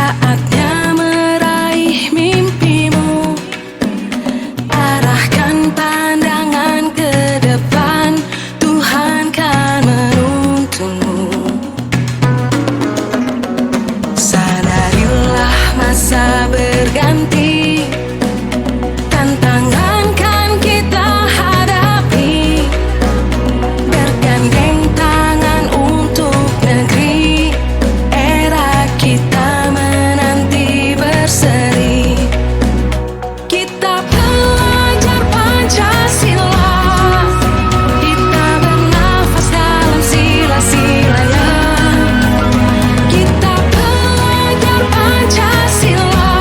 saatnya meraih mimpimu. Arahkan pandangan ke depan, Tuhan kan menuntunmu. Sadarilah masa berganti, tantangan kan kita hadapi. Bergandeng tangan untuk negeri, era kita menanti berseri. Kita pelajar Pancasila, kita bernafas dalam sila-silanya. Kita pelajar Pancasila,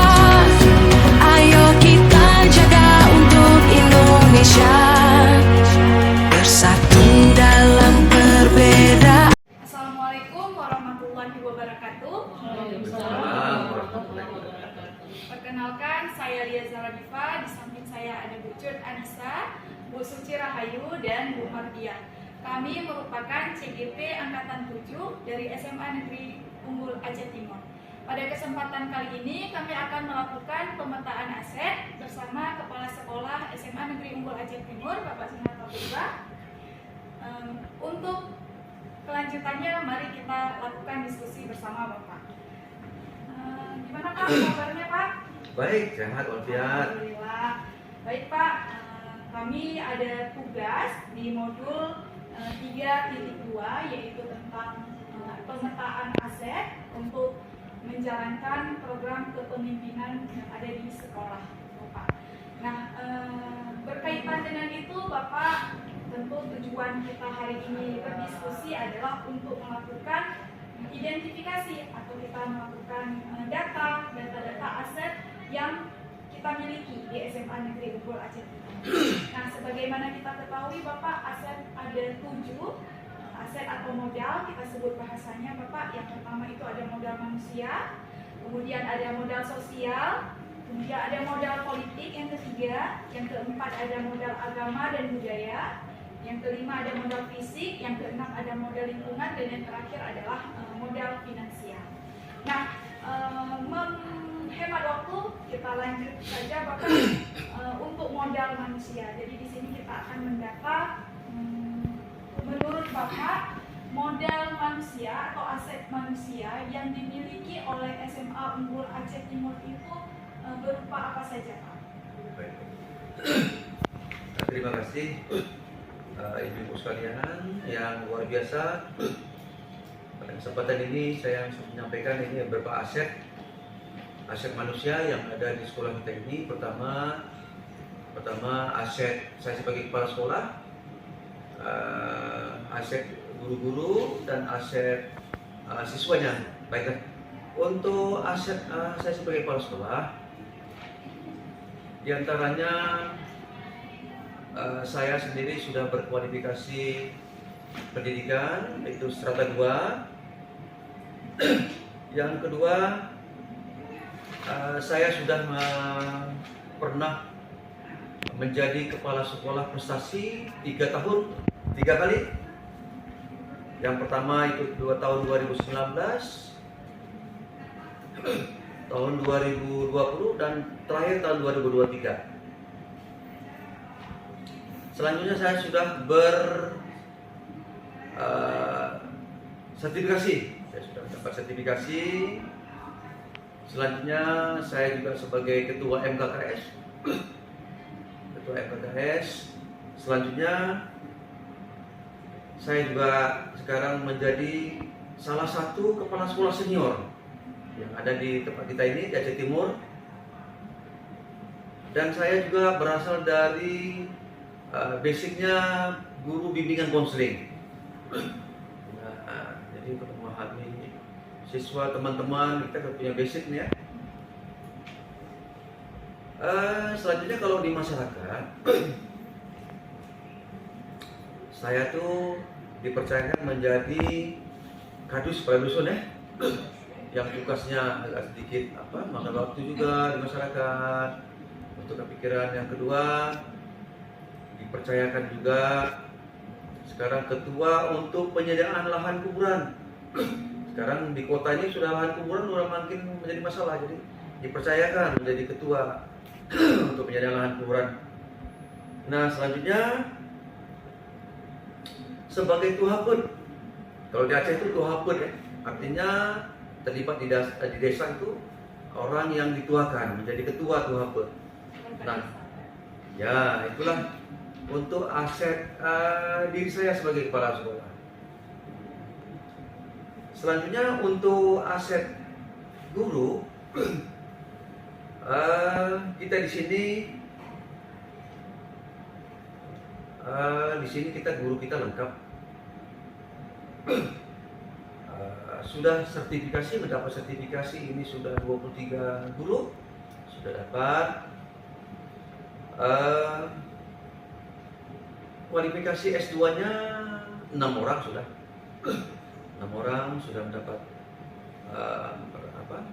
ayo kita jaga untuk Indonesia. Bersatu dalam perbedaan. Assalamualaikum warahmatullahi wabarakatuh. Perkenalkan, saya Lia Zaradifa. Di samping saya ada Bu Cut Anissa, Bu Suci Rahayu, dan Bu Mardian. Kami merupakan CGP Angkatan 7 dari SMA Negeri Unggul Aceh Timur. Pada kesempatan kali ini kami akan melakukan pemetaan aset bersama Kepala Sekolah SMA Negeri Unggul Aceh Timur, Bapak Sunarto Purba. Untuk kelanjutannya, mari kita lakukan diskusi bersama Bapak. Gimana Pak kabarnya Pak? Baik, sehat walafiat. Alhamdulillah. Baik Pak, kami ada tugas di modul 3.2 yaitu tentang pemetaan aset untuk menjalankan program kepemimpinan yang ada di sekolah Bapak. Nah, berkaitan dengan itu Bapak, tentu tujuan kita hari ini berdiskusi adalah untuk melakukan identifikasi atau kita melakukan data aset yang kita miliki di SMA Negeri Unggul Aceh Timur. Nah, sebagaimana kita ketahui Bapak, aset ada 7 aset atau modal, kita sebut bahasanya Bapak. Yang pertama itu ada modal manusia, kemudian ada modal sosial, kemudian ada modal politik yang ketiga, yang keempat ada modal agama dan budaya, yang kelima ada modal fisik, yang keenam ada modal lingkungan, dan yang terakhir adalah modal finansial. Nah, menghemat waktu, kita lanjut saja Bapak untuk modal manusia. Jadi di sini kita akan mendata menurut Bapak modal manusia atau aset manusia yang dimiliki oleh SMA Unggul Aceh Timur itu berupa apa saja Pak? Baik. Terima kasih ibu-ibu sekalian yang luar biasa. Pada kesempatan ini saya menyampaikan ini beberapa aset manusia yang ada di sekolah kita ini. Pertama aset saya sebagai kepala sekolah, aset guru-guru, dan aset siswanya. Baiklah, untuk aset saya sebagai kepala sekolah, diantaranya saya sendiri sudah berkualifikasi pendidikan, yaitu strata 2. Yang kedua, saya sudah pernah menjadi kepala sekolah prestasi 3 kali. Yang pertama itu 2 tahun 2019, tahun 2020, dan terakhir tahun 2023. Selanjutnya saya sudah sertifikasi. Saya sudah dapat sertifikasi. Selanjutnya saya juga sebagai ketua MKKS. Selanjutnya saya juga sekarang menjadi salah satu kepala sekolah senior yang ada di tempat kita ini di Aceh Timur. Dan saya juga berasal dari basicnya guru bimbingan konseling. Nah, jadi untuk memahami siswa teman-teman kita punya basic nih ya. Selanjutnya kalau di masyarakat, saya tuh dipercayakan menjadi kadus kepala dusun ya, yang tugasnya agak sedikit makan waktu juga di masyarakat untuk kepikiran. Yang kedua, dipercayakan juga sekarang ketua untuk penyediaan lahan kuburan. Sekarang di kota ini sudah lahan kuburan sudah makin menjadi masalah, jadi dipercayakan menjadi ketua untuk menjadi lahan kuburan. Nah, selanjutnya sebagai tuapet. Kalau di Aceh itu tuapet ya, artinya terlibat di desa itu orang yang dituakan menjadi ketua tuapet. Nah, ya itulah untuk aset diri saya sebagai kepala sekolah. Selanjutnya untuk aset guru, kita di sini kita guru kita lengkap. Sudah sertifikasi, mendapat sertifikasi ini sudah 23 guru sudah dapat. Kualifikasi S2-nya 6 orang sudah. 6 orang sudah mendapat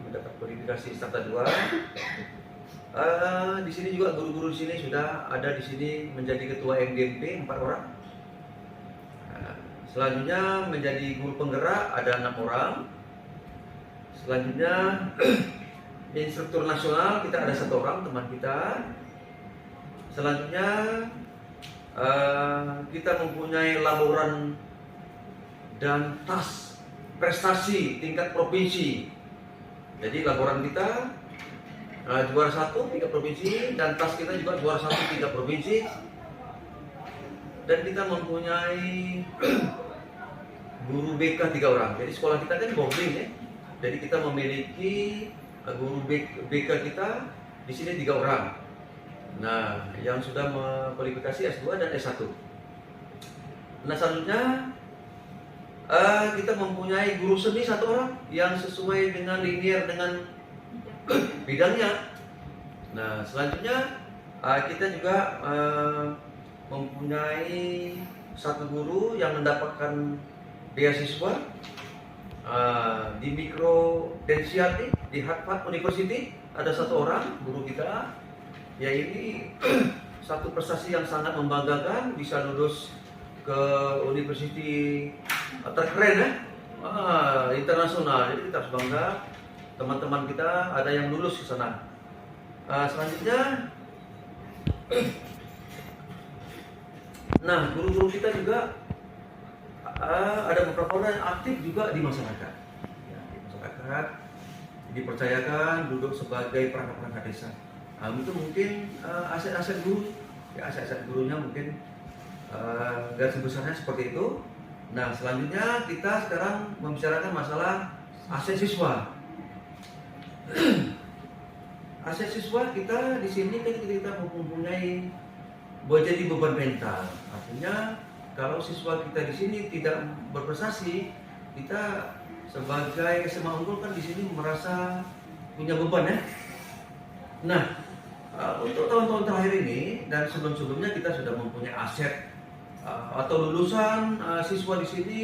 mendapat kualifikasi Starta 2. Di sini juga guru-guru di sini sudah ada di sini menjadi ketua MGMP 4 orang. Selanjutnya menjadi guru penggerak ada 6 orang. Selanjutnya instruktur nasional kita ada 1 orang teman kita. Selanjutnya kita mempunyai laporan dan tas prestasi tingkat provinsi. Jadi laporan kita juara 1 tingkat provinsi dan tas kita juga juara 1 tingkat provinsi. Dan kita mempunyai guru BK 3 orang. Jadi sekolah kita kan boarding ya. Jadi kita memiliki guru BK kita di sini 3 orang. Nah, yang sudah mengkualifikasi S2 dan S1. Nah, selanjutnya kita mempunyai guru seni 1 orang yang sesuai dengan linear dengan bidangnya. Nah, selanjutnya kita juga mempunyai 1 guru yang mendapatkan beasiswa di Mikrodensial di Harvard University. Ada 1 orang guru kita. Ya, ini satu prestasi yang sangat membanggakan, bisa lulus ke university terkeren ya, internasional. Jadi kita harus bangga, teman-teman kita ada yang lulus ke sana. Selanjutnya, nah guru-guru kita juga ada beberapa orang yang aktif juga di masyarakat. Ya, di masyarakat dipercayakan duduk sebagai perangkat-perangkat desa. Itu mungkin aset-aset guru, ya aset-aset gurunya mungkin garis besarnya seperti itu. Nah, selanjutnya kita sekarang membicarakan masalah aset siswa. Aset siswa kita di sini kan kita mempunyai jadi beban mental. Artinya kalau siswa kita di sini tidak berprestasi, kita sebagai SMA unggul kan di sini merasa punya beban ya. Nah, untuk tahun-tahun terakhir ini dan sebelum-sebelumnya kita sudah mempunyai aset atau lulusan siswa di sini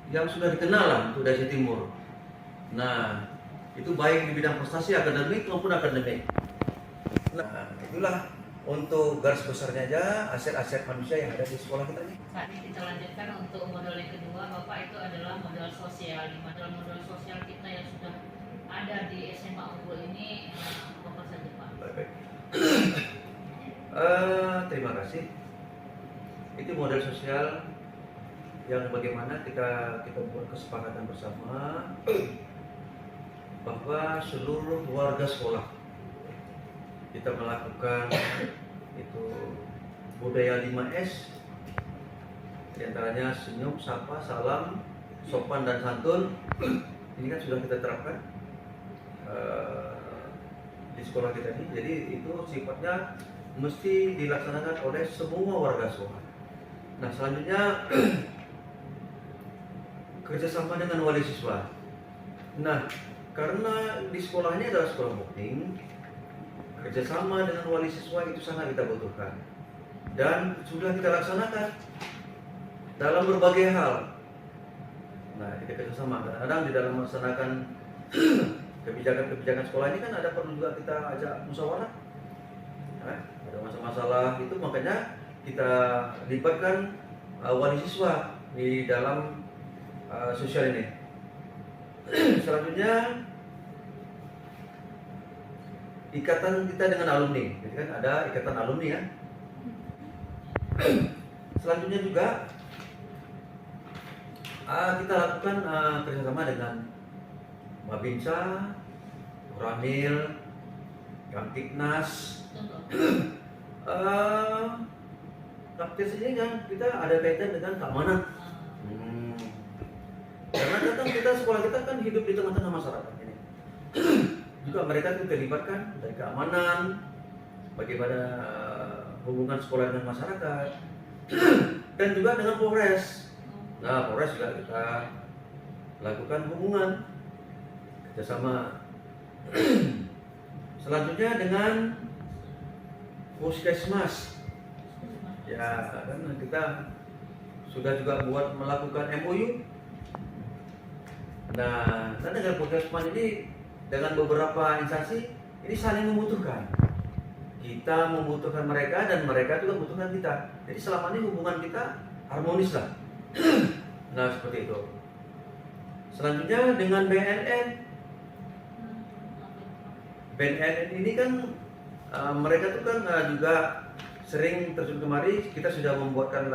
yang sudah dikenal lah untuk Aceh Timur. Nah, itu baik di bidang prestasi akademik maupun akademik. Nah, itulah untuk garis besarnya aja aset-aset manusia yang ada di sekolah kita ini. Saat ini kita lanjutkan untuk modul yang kedua, Bapak, itu adalah modal sosial. Di modal sosial kita yang sudah ada di SMA Unggul ini, apa saja, Pak? Baik. Terima kasih. Itu model sosial yang bagaimana kita buat kesepakatan bersama bahwa seluruh warga sekolah kita melakukan itu budaya 5S, diantaranya senyum, sapa, salam, sopan dan santun. Ini kan sudah kita terapkan di sekolah kita ini. Jadi itu sifatnya mesti dilaksanakan oleh semua warga sekolah. Nah, selanjutnya kerjasama dengan wali siswa. Nah, karena di sekolah ini adalah sekolah boarding, kerjasama dengan wali siswa itu sangat kita butuhkan dan sudah kita laksanakan dalam berbagai hal. Nah, kita kerjasama. Kadang-kadang di dalam melaksanakan kebijakan sekolah ini kan ada perlu juga kita ajak musyawarah. Nah, ada masalah itu makanya kita libatkan wali siswa di dalam sosial ini. Selanjutnya ikatan kita dengan alumni, jadi kan ada ikatan alumni ya. Selanjutnya juga kita lakukan kerjasama dengan Babinsa, Koramil, Kamtipnas. Kapten ini kan kita ada kaitan dengan keamanan. Karena kan kita sekolah kita kan hidup di tengah-tengah masyarakat ini. Juga mereka itu terlibatkan dari keamanan, bagaimana hubungan sekolah dengan masyarakat, dan juga dengan Polres. Nah, Polres juga kita lakukan hubungan kerjasama. Selanjutnya dengan Puskesmas. Ya, kan kita sudah juga melakukan MOU. Nah, dan dengan Puskesmas ini dengan beberapa instansi ini saling membutuhkan. Kita membutuhkan mereka dan mereka juga membutuhkan kita. Jadi selama ini hubungan kita harmonis lah. Nah, seperti itu. Selanjutnya dengan BNN. BNN ini kan mereka tuh kan juga sering terjun kemari. Kita sudah membuatkan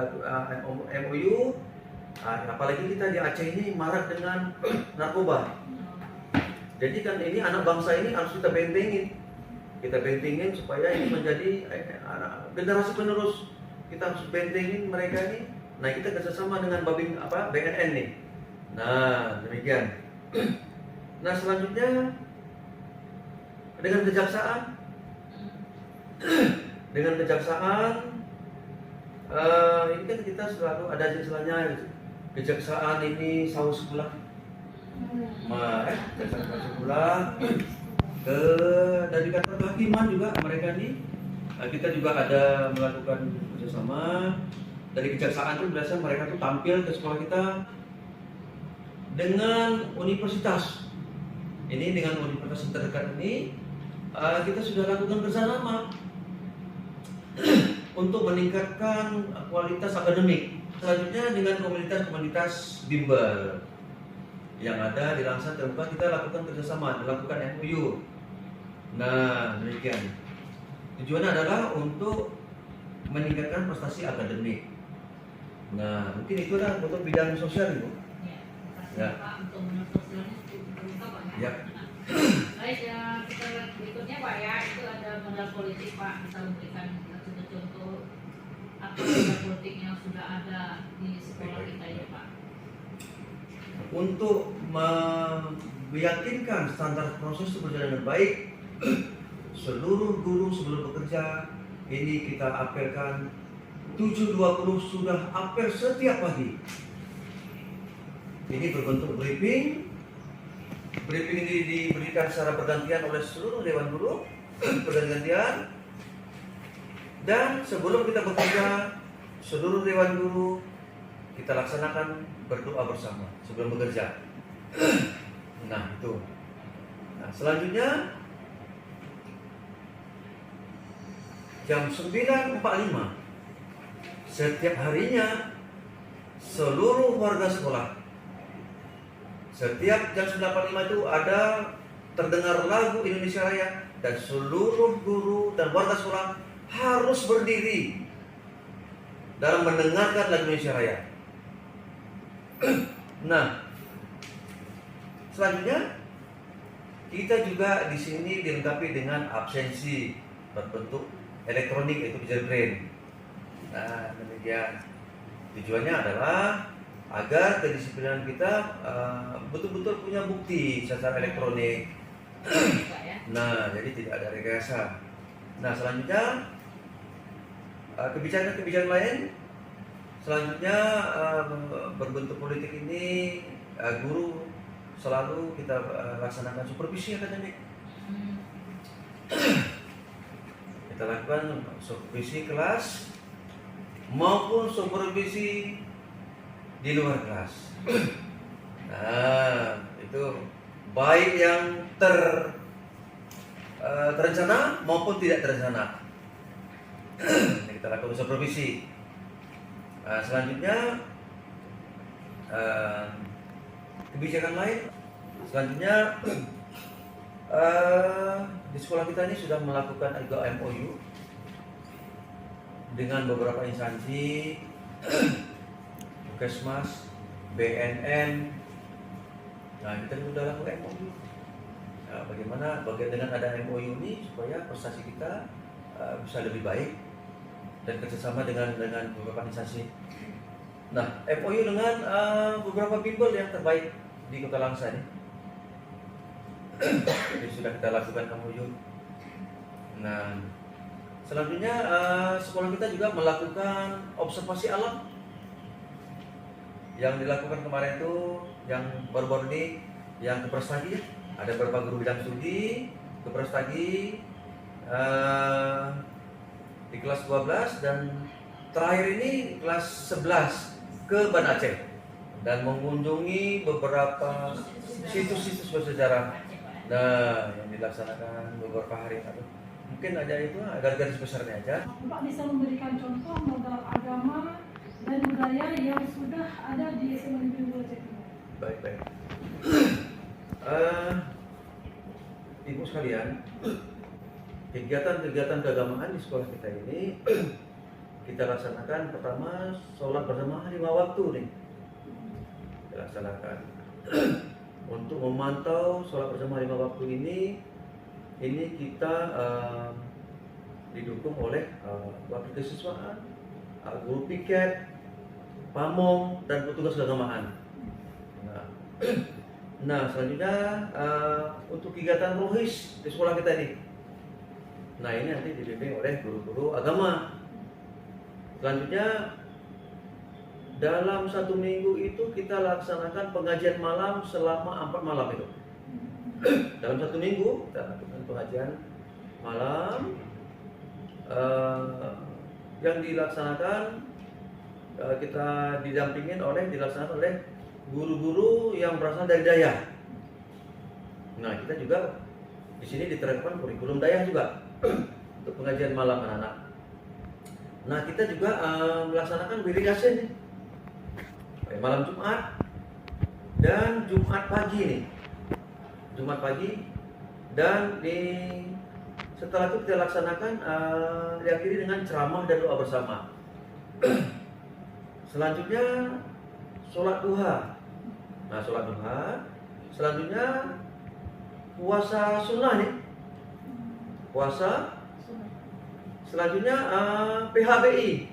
MOU. Apalagi kita di Aceh ini marak dengan narkoba. Jadi kan ini anak bangsa ini harus kita bentengin. Kita bentengin supaya ini menjadi generasi penerus. Kita harus bentengin mereka ini. Nah, kita kerjasama dengan BNN nih. Nah, demikian. Nah, selanjutnya dengan kejaksaan. Dengan kejaksaan ini kan kita selalu ada istilahnya kejaksaan ini saus sekolah. Kejaksaan saus sekolah. Dari kantor kehakiman juga mereka nih kita juga ada melakukan kerjasama. Dari kejaksaan itu biasanya mereka tuh tampil ke sekolah kita dengan universitas. Ini dengan universitas terdekat ini kita sudah lakukan kerjasama untuk meningkatkan kualitas akademik. Selanjutnya dengan komunitas-komunitas bimbel yang ada di Langsan Terbuka kita lakukan kerjasama, melakukan MOU. Nah, demikian. Tujuannya adalah untuk meningkatkan prestasi akademik. Nah, mungkin itu adalah untuk bidang sosial Ibu. Ya, Pak, untuk bidang sosialnya terbuka Pak ya. Ya. Baik, ya, kita lihat berikutnya Pak ya, itu ada modal politik Pak, bisa memberikan contoh apa modal politik yang sudah ada di sekolah kita ya Pak. Untuk meyakinkan standar proses itu berjalan dengan baik, seluruh guru sebelum bekerja ini kita apelkan 7.20 sudah apel setiap pagi. Ini berbentuk briefing. Briefing ini diberikan secara bergantian oleh seluruh dewan guru bergantian. Dan sebelum kita bekerja, seluruh dewan guru kita laksanakan berdoa bersama sebelum bekerja. Nah, itu. Nah, selanjutnya jam 9.45 setiap harinya seluruh warga sekolah, setiap jam 9.45 itu ada terdengar lagu Indonesia Raya dan seluruh guru dan warga sekolah harus berdiri dalam mendengarkan lagu Indonesia Raya. Nah, selanjutnya kita juga di sini dilengkapi dengan absensi berbentuk elektronik yaitu Belajar Brain. Nah, demikian. Tujuannya adalah agar kedisiplinan kita betul-betul punya bukti secara elektronik. Nah, jadi tidak ada rekayasa. Nah, selanjutnya kebijakan-kebijakan lain. Selanjutnya berbentuk politik ini guru selalu kita laksanakan supervisi akademik. Kita lakukan supervisi kelas maupun supervisi di luar kelas. Nah, itu baik yang terencana maupun tidak terencana. Kita lakukan supervisi. Selanjutnya kebijakan lain Selanjutnya di sekolah kita ini sudah melakukan juga MOU dengan beberapa instansi, Puskesmas, BNN. Nah, kita sudah lakukan MOU. Nah, bagaimana dengan ada MOU ini supaya prestasi kita bisa lebih baik dan kerjasama dengan beberapa instansi. Nah, MOU dengan beberapa bimbel yang terbaik di Kota Langsa ini. Jadi sudah kita lakukan MOU. Nah, selanjutnya sekolah kita juga melakukan observasi alam. Yang dilakukan kemarin itu yang baru-baru ini yang ke Prestagi ya. Ada beberapa guru bidang studi ke Prestagi di kelas 12 dan terakhir ini kelas 11 ke Banda Aceh dan mengunjungi beberapa situs-situs bersejarah. Nah, yang dilaksanakan beberapa hari lalu. Mungkin aja itu garis besarnya aja. Bapak bisa memberikan contoh modal agama dan budaya yang sudah ada di SMA Negeri 2 Aceh Timur. Baik. Ibu sekalian, kegiatan-kegiatan keagamaan di sekolah kita ini kita laksanakan. Pertama, sholat bersama 5 waktu nih dilaksanakan. Untuk memantau sholat bersama 5 waktu ini kita didukung oleh wakil kesiswaan, guru piket, pamong, dan petugas keagamaan. Nah, selanjutnya untuk kegiatan rohis di sekolah kita ini. Nah, ini nanti dibimbing oleh guru-guru agama. Selanjutnya dalam 1 minggu itu kita laksanakan pengajian malam selama 4 malam itu. Dalam 1 minggu kita lakukan pengajian malam yang dilaksanakan kita dilaksanakan oleh guru-guru yang berasal dari Dayak. Nah, kita juga di sini diterapkan kurikulum Dayak juga untuk pengajian malam anak-anak. Nah, kita juga melaksanakan wirid Yasin malam Jumat dan Jumat pagi nih. Jumat pagi dan setelah itu kita laksanakan diakhiri dengan ceramah dan doa bersama. Selanjutnya sholat duha. Nah, sholat duha. Selanjutnya puasa sunnah nih. Puasa. Selanjutnya PHBI.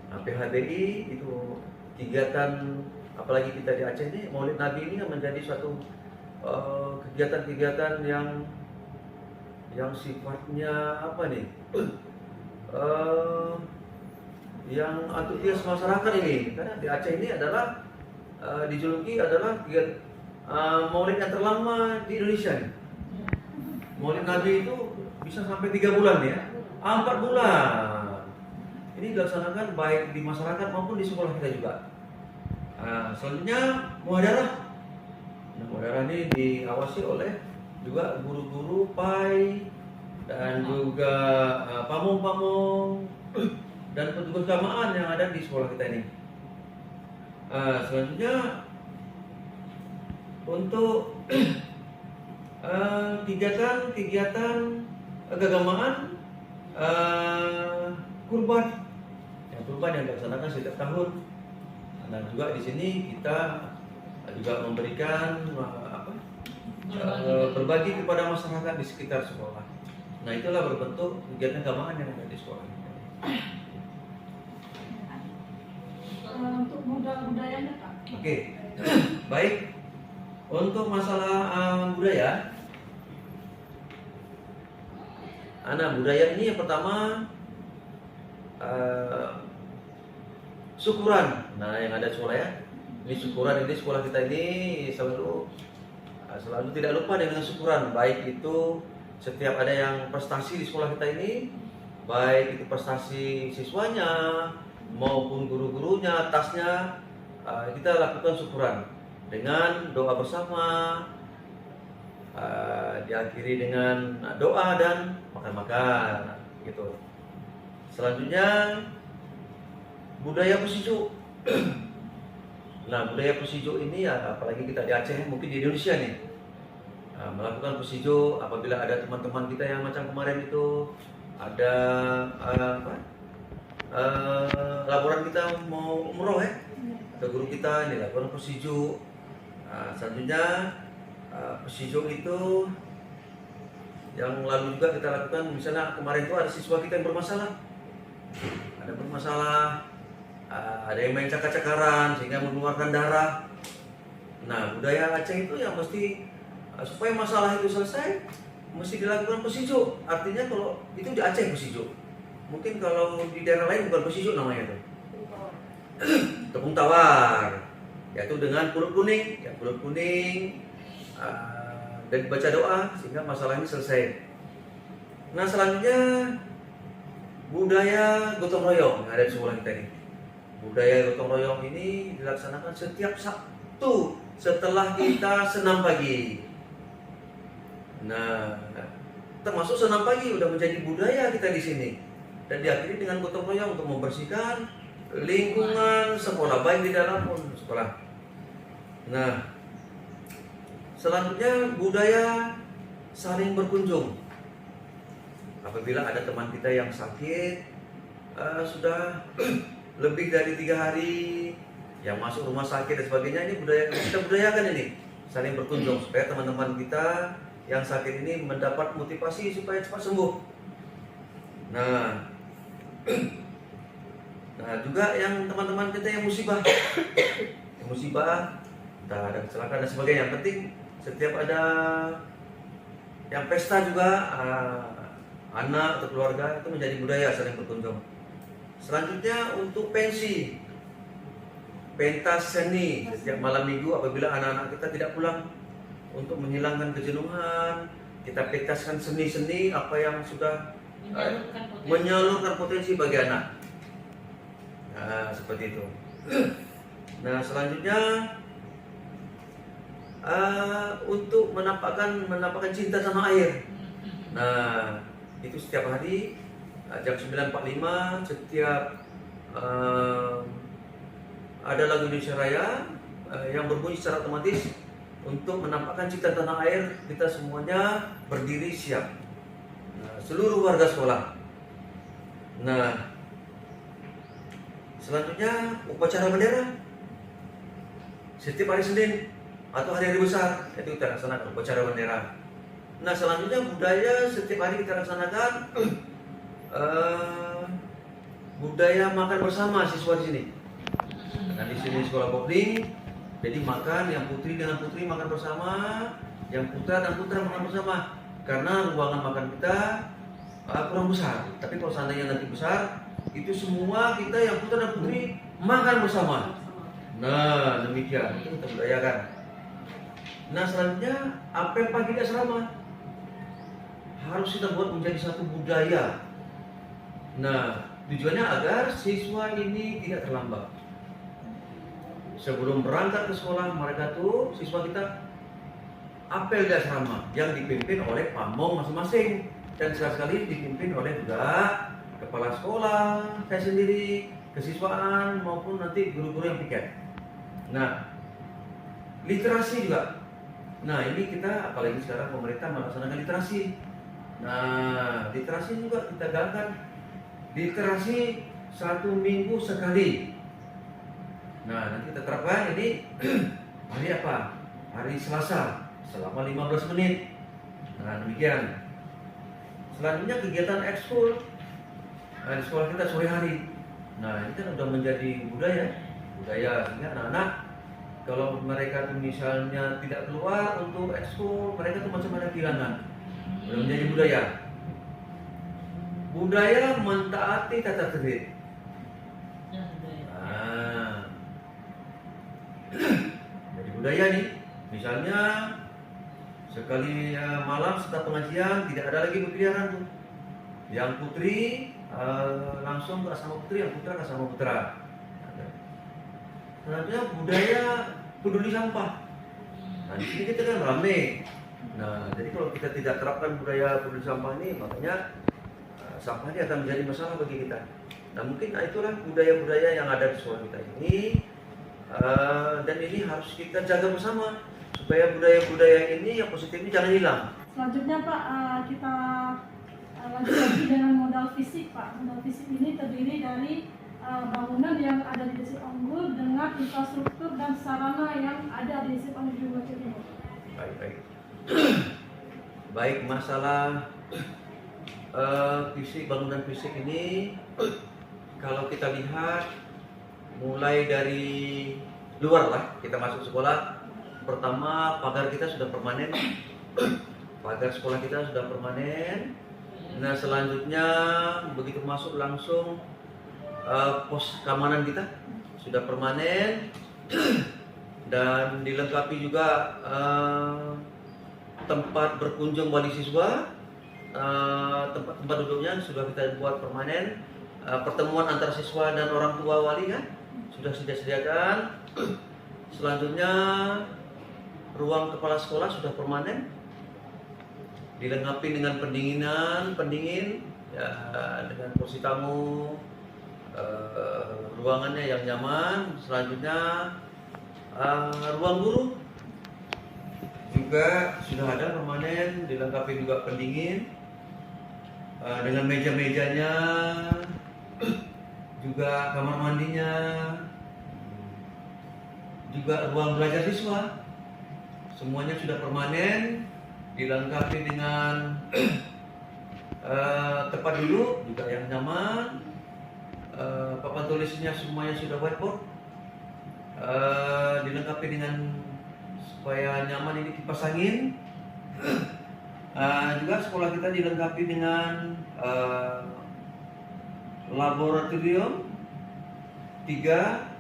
Nah, PHBI itu kegiatan, apalagi kita di Aceh ini, Maulid Nabi ini menjadi suatu kegiatan-kegiatan yang sifatnya apa nih? Yang antusias masyarakat ini, karena di Aceh ini adalah dijuluki adalah Maulid yang terlama di Indonesia nih. Maulid Nabi itu bisa sampai 3 bulan ya, 4 bulan. Ini dilaksanakan baik di masyarakat maupun di sekolah kita juga. Selanjutnya muhadarah. Nah, muhadarah ini diawasi oleh juga guru-guru PAI dan juga pamong-pamong dan petugas keagamaan yang ada di sekolah kita ini. Selanjutnya untuk kegiatan keagamaan kurban. Kurban yang dilaksanakan setiap tahun. Nah, juga di sini kita juga memberikan berbagi kepada masyarakat di sekitar sekolah. Nah, itulah berbentuk kegiatan keagamaan yang ada di sekolah. Untuk modal budayanya, Pak. Oke, baik. Untuk masalah budaya, budaya ini yang pertama syukuran. Nah, yang ada sekolah ya, ini syukuran. Ini sekolah kita ini selalu tidak lupa dengan syukuran. Baik itu setiap ada yang prestasi di sekolah kita ini, baik itu prestasi siswanya maupun guru-gurunya, tasnya, kita lakukan syukuran dengan doa bersama, diakhiri dengan doa dan makan-makan gitu. Selanjutnya budaya pesisuk. Nah, budaya Posijo ini ya, apalagi kita di Aceh, mungkin di Indonesia nih, melakukan Posijo apabila ada teman-teman kita yang macam kemarin itu ada laporan kita mau umroh ya, ada guru kita ini laporan Posijo. Selanjutnya Posijo itu yang lalu juga kita lakukan, misalnya kemarin itu ada siswa kita yang bermasalah, ada yang main cakar-cakaran sehingga mengeluarkan darah. Nah, budaya Aceh itu yang mesti supaya masalah itu selesai mesti dilakukan Posijo. Artinya kalau itu di Aceh Posijo. Mungkin kalau di daerah lain bukan Posijo namanya itu. Tepung tawar. Yaitu dengan pulut kuning, dan baca doa sehingga masalah ini selesai. Nah, selanjutnya budaya gotong royong yang ada di sekolah kita ini. Budaya gotong royong ini dilaksanakan setiap Sabtu setelah kita senam pagi. Nah, termasuk senam pagi udah menjadi budaya kita di sini. Dan diakhiri dengan gotong royong untuk membersihkan lingkungan sekolah, baik di dalam maupun sekolah. Nah, selanjutnya budaya saling berkunjung. Apabila ada teman kita yang sakit, sudah lebih dari 3 hari, yang masuk rumah sakit dan sebagainya, ini budaya kita budayakan ini, saling berkunjung supaya teman-teman kita yang sakit ini mendapat motivasi supaya cepat sembuh. Nah, juga yang teman-teman kita yang musibah, entah ada kecelakaan dan sebagainya. Yang penting setiap ada yang pesta juga, anak atau keluarga itu menjadi budaya saling berkunjung. Selanjutnya untuk pentas seni setiap malam minggu apabila anak-anak kita tidak pulang, untuk menghilangkan kejenuhan kita pentaskan seni-seni apa yang sudah menyalurkan potensi bagi anak. Nah, seperti itu. Nah, selanjutnya untuk menampakkan cinta sama air. Nah, itu setiap hari jam 9.45 setiap ada lagu Indonesia Raya yang berbunyi secara otomatis untuk menampakkan cinta tanah air. Kita semuanya berdiri siap. Nah, seluruh warga sekolah. Nah, selanjutnya upacara bendera setiap hari Senin atau hari-hari besar itu kita laksanakan upacara bendera. Nah, selanjutnya budaya setiap hari kita laksanakan budaya makan bersama siswa di sini. Nah, di sini sekolah kopling, jadi makan yang putri dengan putri makan bersama, yang putra dan putra makan bersama. Karena ruangan makan kita kurang besar. Tapi kalau seandainya nanti besar, itu semua kita yang putra dan putri makan bersama. Nah, demikian itu kita budayakan. Nah, selanjutnya apel pagi di asrama harus kita buat menjadi satu budaya. Nah, tujuannya agar siswa ini tidak terlambat. Sebelum berangkat ke sekolah, mereka tuh siswa kita apel di asrama yang dipimpin oleh pamong masing-masing, dan sekali-sekali dipimpin oleh juga kepala sekolah, saya sendiri, kesiswaan maupun nanti guru-guru yang piket. Nah, literasi juga. Nah, ini kita apalagi sekarang pemerintah melaksanakan literasi. Nah, literasi juga kita galakkan. Literasi 1 minggu sekali. Nah, nanti kita terapkan ini hari apa? Hari Selasa selama 15 menit. Nah, demikian. Selanjutnya kegiatan ekskul. Nah, di sekolah kita sore hari. Nah, ini kan udah menjadi budaya sehingga anak-anak kalau mereka tuh misalnya tidak keluar untuk ekskul, mereka tuh macam ada kehilangan. Udah menjadi budaya. Budaya mentaati tata tertib. Nah, jadi budaya nih, misalnya sekali malam setelah pengajian tidak ada lagi berkeliaran tuh. Yang putri langsung ke asrama putri, yang putra ke asrama putra. Selanjutnya budaya peduli sampah. Nah, di sini kita kan rame. Nah, jadi kalau kita tidak terapkan budaya peduli sampah ini, makanya sampah ini akan menjadi masalah bagi kita. Nah, mungkin itulah budaya-budaya yang ada di sekolah kita ini Dan ini harus kita jaga bersama supaya budaya-budaya ini yang positif ini jangan hilang. Selanjutnya Pak, kita lanjut lagi dengan modal fisik Pak. Modal fisik ini terdiri dari bangunan yang ada di Desa Unggul dengan infrastruktur dan sarana yang ada di Desa Unggul Jawa Timur. Baik. Baik, masalah fisik, bangunan fisik ini kalau kita lihat mulai dari luar lah, kita masuk sekolah, pertama pagar kita sudah permanen, pagar sekolah kita sudah permanen. Nah selanjutnya begitu masuk langsung pos keamanan kita sudah permanen dan dilengkapi juga tempat berkunjung wali siswa, tempat duduknya sudah kita buat permanen, pertemuan antar siswa dan orang tua wali kan sudah disediakan. Selanjutnya ruang kepala sekolah sudah permanen, dilengkapi dengan pendingin ya, dengan kursi tamu, ruangannya yang nyaman. Selanjutnya ruang guru juga sudah ada permanen, dilengkapi juga pendingin dengan meja-mejanya, juga kamar mandinya, juga ruang belajar siswa, semuanya sudah permanen, dilengkapi dengan tempat duduk juga yang nyaman, papan tulisnya semuanya sudah whiteboard, dilengkapi dengan supaya nyaman ini kipas angin. Juga sekolah kita dilengkapi dengan laboratorium 3,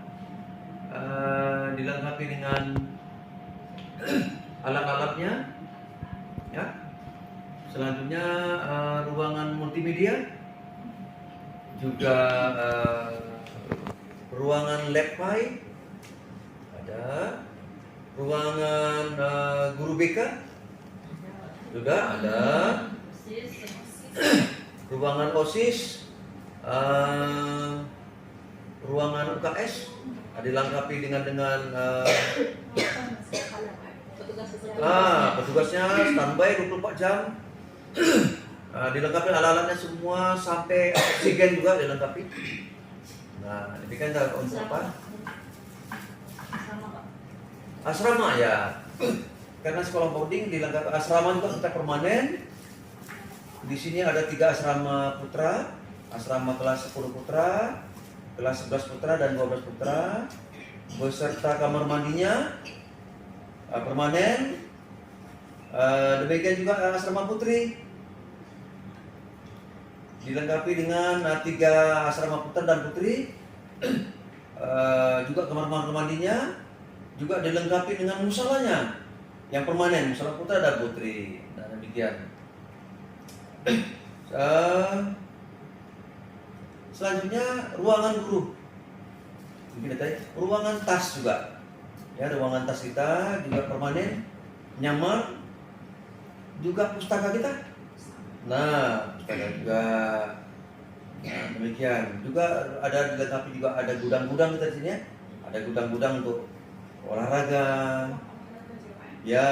dilengkapi dengan alat-alatnya ya. Selanjutnya ruangan multimedia, juga ruangan lab pi ada, ruangan guru BK juga ada, ruangan OSIS, ruangan UKS dilengkapi dengan petugasnya standby 24 jam, dilengkapi alat-alatnya semua sampai oksigen juga dilengkapi. Nah ini kan untuk apa? Asrama ya, karena sekolah boarding dilengkapi asrama juga kita permanen. Di sini ada 3 asrama putra, asrama kelas 10 putra, kelas 11 putra dan 12 putra, beserta kamar mandinya permanen. Demikian juga asrama putri dilengkapi dengan 3 asrama putra dan putri, juga kamar mandinya juga dilengkapi dengan musolanya yang permanen, musola putra dan putri. Nah demikian. Selanjutnya ruangan guru, ruangan tas juga ya, ruangan tas kita juga permanen, nyaman. Juga pustaka kita, nah pustaka juga. Nah demikian juga ada dilengkapi juga ada gudang-gudang kita di sini ya, ada gudang-gudang untuk olahraga ya,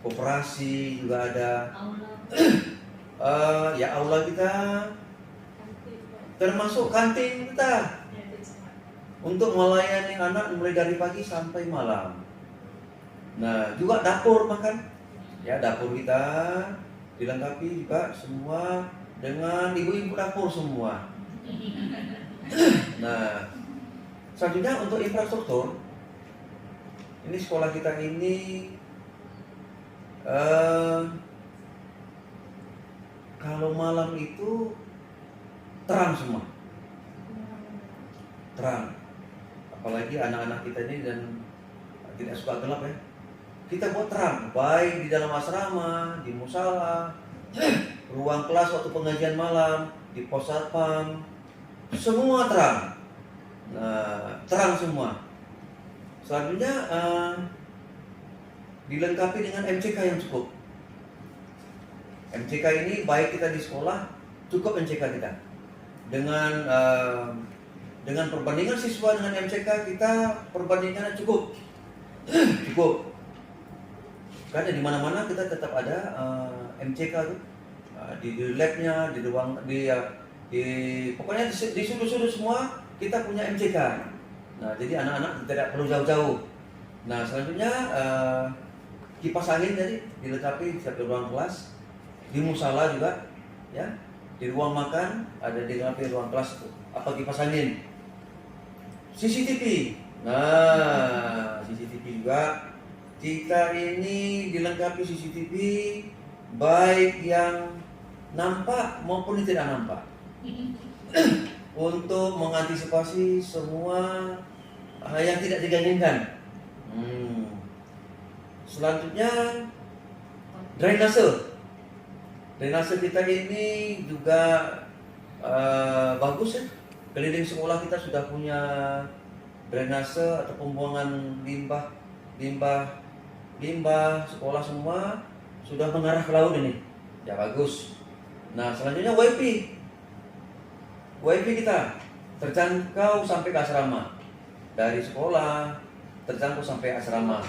koperasi juga ada. Ya aula kita, termasuk kantin kita untuk melayani anak mulai dari pagi sampai malam. Nah juga dapur makan ya, dapur kita dilengkapi juga semua dengan ibu-ibu dapur semua. Nah selanjutnya untuk infrastruktur, ini sekolah kita ini kalau malam itu terang semua, terang. Apalagi anak-anak kita ini dan tidak suka gelap ya, kita buat terang, baik di dalam asrama, di musala, ruang kelas waktu pengajian malam, di pos satpam, semua terang. Nah, terang semua. Selanjutnya dilengkapi dengan MCK yang cukup. MCK ini baik kita di sekolah, cukup MCK kita dengan dengan perbandingan siswa dengan MCK kita perbandingannya cukup. Cukup. Karena di mana-mana kita tetap ada MCK tuh. Di labnya, di ruang pokoknya di sudut-sudut semua kita punya MCK. Nah, jadi anak-anak tidak perlu jauh-jauh. Nah, selanjutnya kipas angin tadi dilengkapi di ruang kelas, di musala juga, ya, di ruang makan ada dilengkapi ruang kelas apa kipas angin. CCTV. Nah, CCTV juga kita ini dilengkapi CCTV baik yang nampak maupun yang tidak nampak untuk mengantisipasi semua yang tidak diinginkan. Selanjutnya drainase kita ini juga bagus ya. Keliling sekolah kita sudah punya drainase atau pembuangan limbah sekolah semua sudah mengarah ke laut ini. Ya bagus. Nah, selanjutnya WiFi kita terjangkau sampai ke asrama. Dari sekolah terjangkau sampai asrama.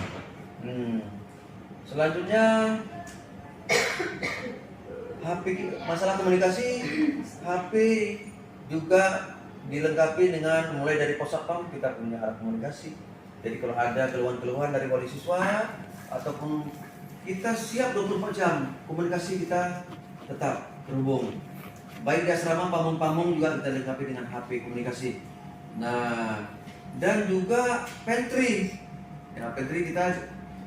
Selanjutnya HP, masalah komunikasi, HP juga dilengkapi dengan mulai dari pos satpam kita punya alat komunikasi. Jadi kalau ada keluhan-keluhan dari wali siswa ataupun kita siap 24 jam komunikasi kita tetap terhubung. Baik di asrama, pamong-pamong juga kita lengkapi dengan HP komunikasi. Nah, dan juga pantry. Ya, pantry kita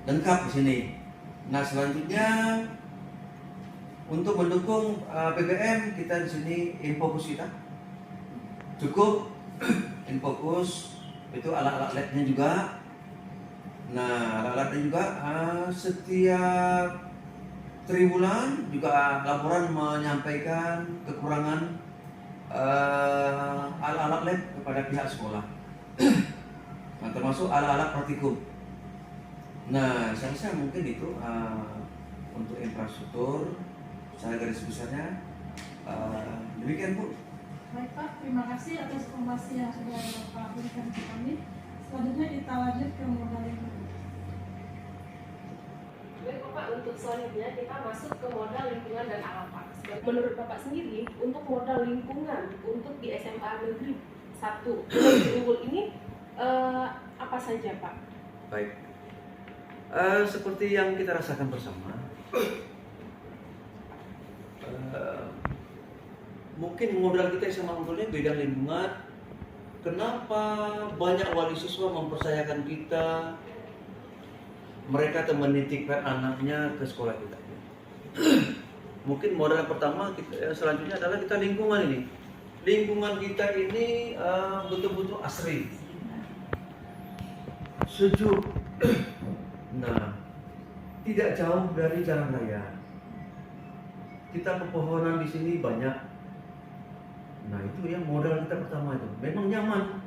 lengkap di sini. Nah, selanjutnya untuk mendukung BBM kita di sini Infokus kita cukup. Infokus itu alat-alat labnya juga. Nah, alat-alatnya juga setiap triwulan juga laporan menyampaikan kekurangan alat-alat lab kepada pihak sekolah. Nah, termasuk alat-alat praktikum. Nah, saya mungkin itu untuk infrastruktur secara garis besarnya demikian Bu. Baik Pak, terima kasih atas informasi yang sudah Bapak berikan ke kami. Selanjutnya kita lanjut ke modal lingkungan. Baik Bapak, untuk selanjutnya kita masuk ke modal lingkungan dan alam Pak. Menurut Bapak sendiri, untuk modal lingkungan untuk di SMA Negeri 1 di Unggul ini apa saja Pak? Baik, seperti yang kita rasakan bersama, mungkin modal kita SMA Unggul ini bidang lingkungan. Kenapa banyak wali siswa mempercayakan kita, mereka menitipkan anaknya ke sekolah kita. Mungkin modal pertama selanjutnya adalah kita lingkungan ini. Lingkungan kita ini betul-betul asri, sejuk. Nah, tidak jauh dari jalan raya. Kita pepohonan di sini banyak. Nah, itu yang modal kita pertama itu. Memang nyaman.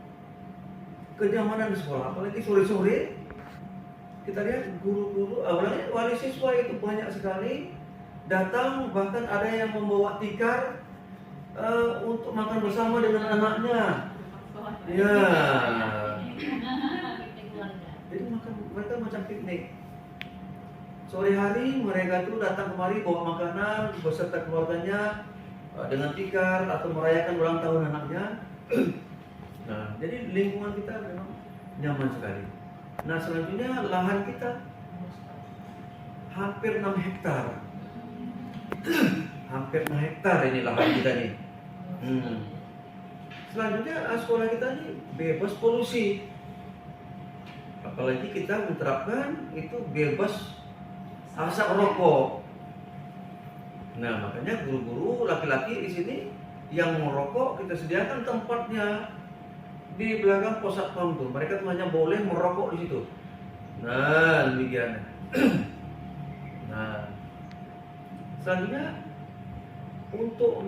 Kenyamanan di sekolah, apalagi sore-sore. Kita lihat guru-guru, awalnya wali siswa itu banyak sekali datang, bahkan ada yang membawa tikar untuk makan bersama dengan anaknya. Ya. Jadi mereka macam piknik. Sore hari mereka tuh datang kemari bawa makanan beserta keluarganya dengan tikar atau merayakan ulang tahun anaknya. Nah, jadi lingkungan kita memang nyaman sekali. Nah, selanjutnya lahan kita hampir 6 hektar. Hampir 6 hektar ini lahan kita nih. Selanjutnya sekolah kita ini bebas polusi. Apalagi kita menerapkan itu bebas asap rokok. Nah, makanya guru-guru laki-laki di sini yang merokok kita sediakan tempatnya di belakang pos satpam tuh. Mereka tuh hanya boleh merokok di situ. Nah, demikian. Nah, selanjutnya untuk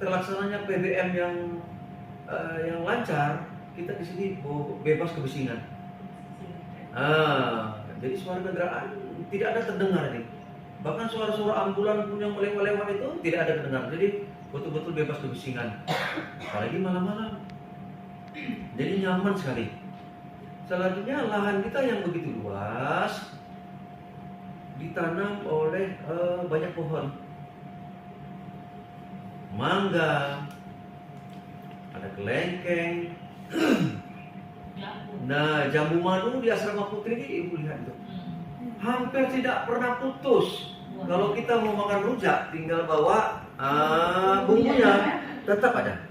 terlaksananya PBM yang lancar, kita di sini bebas kebisingan. Jadi suara kendaraan tidak ada terdengar nih. Bahkan suara-suara ambulan pun yang lewat itu tidak ada terdengar. Jadi betul-betul bebas kebisingan. Apalagi malam-malam. Jadi nyaman sekali. Selanjutnya lahan kita yang begitu luas ditanam oleh banyak pohon. Mangga, ada kelengkeng. Nah, jambu madu di asrama putri ini ibu lihat itu. Hampir tidak pernah putus. Kalau kita mau makan rujak, tinggal bawa bumbunya, tetap ada.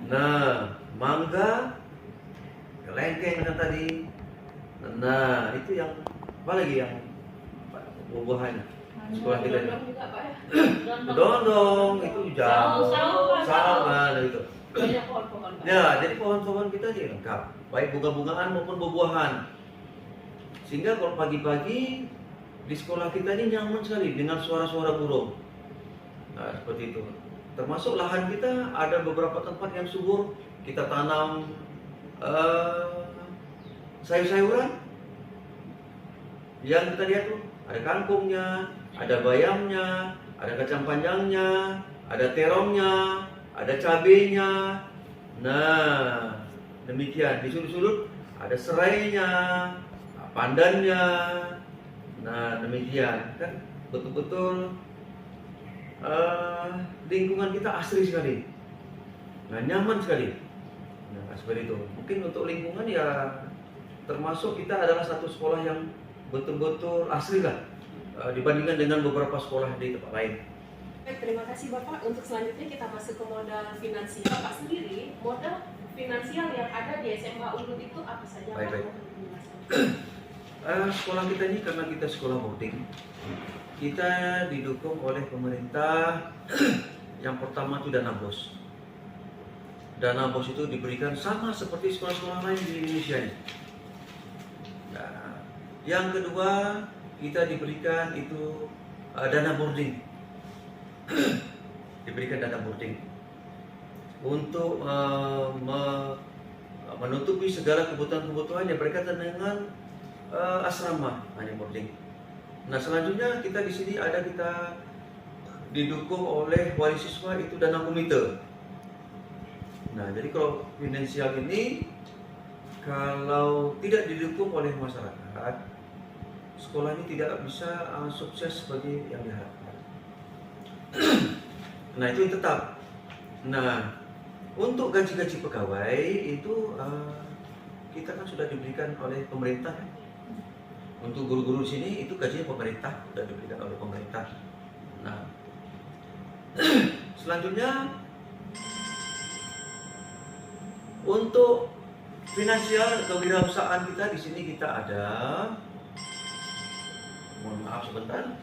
Nah, mangga, kelengkeng kan tadi. Nah, itu yang apa lagi yang buah-buahan sekolah kita ini. Dondong juga Pak ya. Dondong itu jamu, salam itu. Banyak pohon-pohon Pak. Ya, jadi pohon-pohon kita jadi lengkap, baik bunga-bungaan maupun buah-buahan. Sehingga kalau pagi-pagi di sekolah kita ini nyaman sekali dengan suara-suara burung. Nah, seperti itu. Termasuk lahan kita ada beberapa tempat yang subur, kita tanam sayur-sayuran. Yang kita lihat tuh ada kangkungnya, ada bayamnya, ada kacang panjangnya, ada terongnya, ada cabenya. Nah, demikian di sudut-sudut ada serainya, pandannya. Nah, demikian kan betul-betul lingkungan kita asri sekali. Nah, nyaman sekali. Nah, seperti itu. Mungkin untuk lingkungan ya termasuk kita adalah satu sekolah yang betul-betul asri lah dibandingkan dengan beberapa sekolah di tempat lain. Terima kasih Bapak. Untuk selanjutnya kita masuk ke modal finansial. Bapak sendiri, modal finansial yang ada di SMA Unggul itu apa saja? Baik. Sekolah kita ini karena kita sekolah boarding, kita didukung oleh pemerintah. Yang pertama itu dana BOS. Dana BOS itu diberikan sama seperti sekolah-sekolah lain di Indonesia ini. Nah, yang kedua kita diberikan itu dana boarding. Diberikan dana boarding untuk menutupi segala kebutuhan-kebutuhan yang berkaitan dengan asrama hanya boarding. Nah, selanjutnya kita di sini kita didukung oleh wali siswa itu dana komite. Nah, jadi kalau finansial ini kalau tidak didukung oleh masyarakat, sekolah ini tidak bisa sukses seperti yang diharapkan. Nah, itu yang tetap. Nah, untuk gaji-gaji pegawai itu kita kan sudah diberikan oleh pemerintah. Untuk guru-guru sini itu gajinya pemerintah, sudah diberikan oleh pemerintah. Nah, selanjutnya untuk finansial kewirausahaan kita di sini kita ada. Mohon maaf sebentar.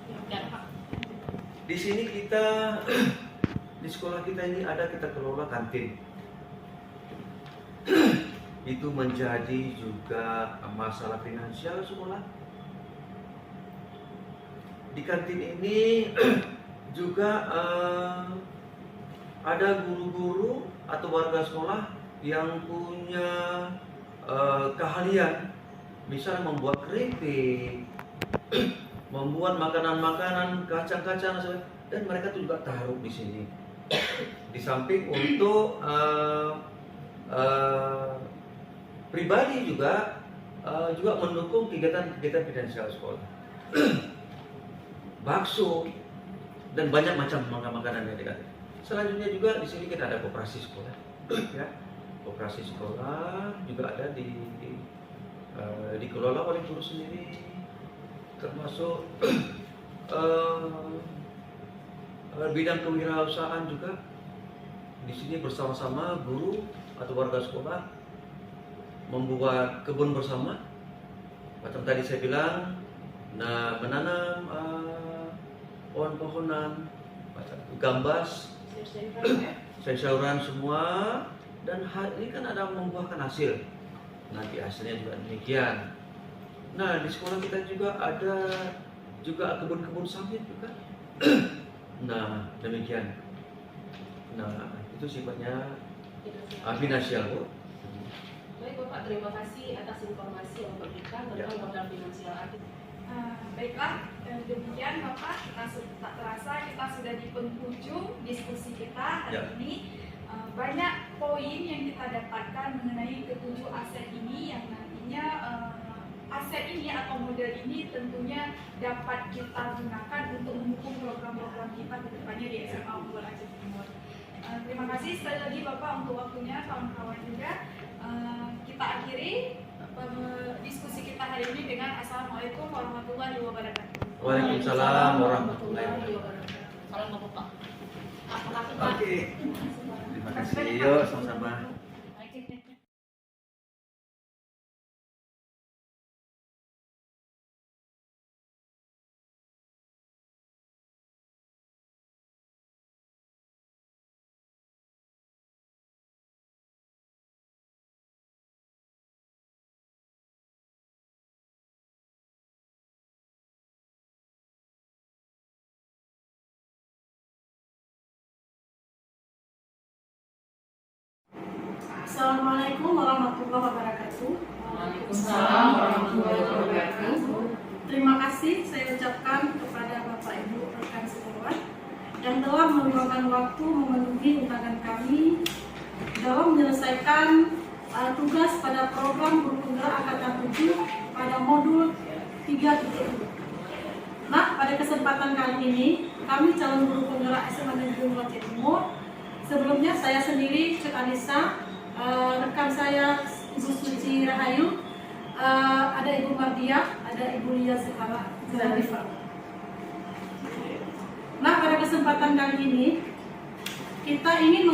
Di sini kita di sekolah kita ini kita kelola kantin. Itu menjadi juga masalah finansial sekolah. Di kantin ini juga ada guru-guru atau warga sekolah yang punya keahlian, misalnya membuat keripik, membuat makanan-makanan, kacang-kacang, dan mereka tuh juga taruh di sini. Di samping untuk pribadi juga mendukung kegiatan finansial sekolah. Bakso dan banyak macam makanan yang dikasih. Selanjutnya juga di sini kita ada koperasi sekolah, ya. Koperasi sekolah juga ada dikelola oleh guru sendiri, termasuk bidang kewirausahaan juga di sini bersama-sama guru atau warga sekolah membuat kebun bersama. Macam tadi saya bilang, nah menanam pohon-pohonan, gambas, sayur-sayuran semua, dan ini kan ada membuahkan hasil. Nanti hasilnya juga demikian. Nah, di sekolah kita juga ada kebun-kebun sawit juga. Nah, demikian. Nah, itu sifatnya finansial, Bu. Baik Bapak, terima kasih atas informasi yang diberikan tentang modal finansial aktif. Baiklah, demikian Bapak, tak terasa kita sudah di penghujung diskusi kita hari ini. banyak poin yang kita dapatkan mengenai ketujuh aset ini yang nantinya aset ini atau model ini tentunya dapat kita gunakan untuk mendukung program-program kita ke depannya di SMA Unggul Aceh Timur. Terima kasih sekali lagi Bapak untuk waktunya, kawan-kawan juga. Kita akhiri diskusi kita hari ini dengan Assalamualaikum warahmatullahi wabarakatuh. Waalaikumsalam warahmatullahi wabarakatuh. Salam Bapak. Oke. Terima kasih. Yuk sama-sama. Assalamualaikum warahmatullahi wabarakatuh. Waalaikumsalam warahmatullahi wabarakatuh. Terima kasih saya ucapkan kepada Bapak Ibu rekan sejawat yang telah meluangkan waktu memenuhi undangan kami dalam menyelesaikan tugas pada program guru penggerak angkatan 7 pada modul 3.2. Nah, pada kesempatan kali ini kami calon guru penggerak SMA Negeri Aceh Timur. Sebelumnya saya sendiri Cek Anissa, rekan saya Ibu Suci Rahayu, ada Ibu Mardia, ada Ibu Lia Zarifah. Nah, pada kesempatan kali ini kita ingin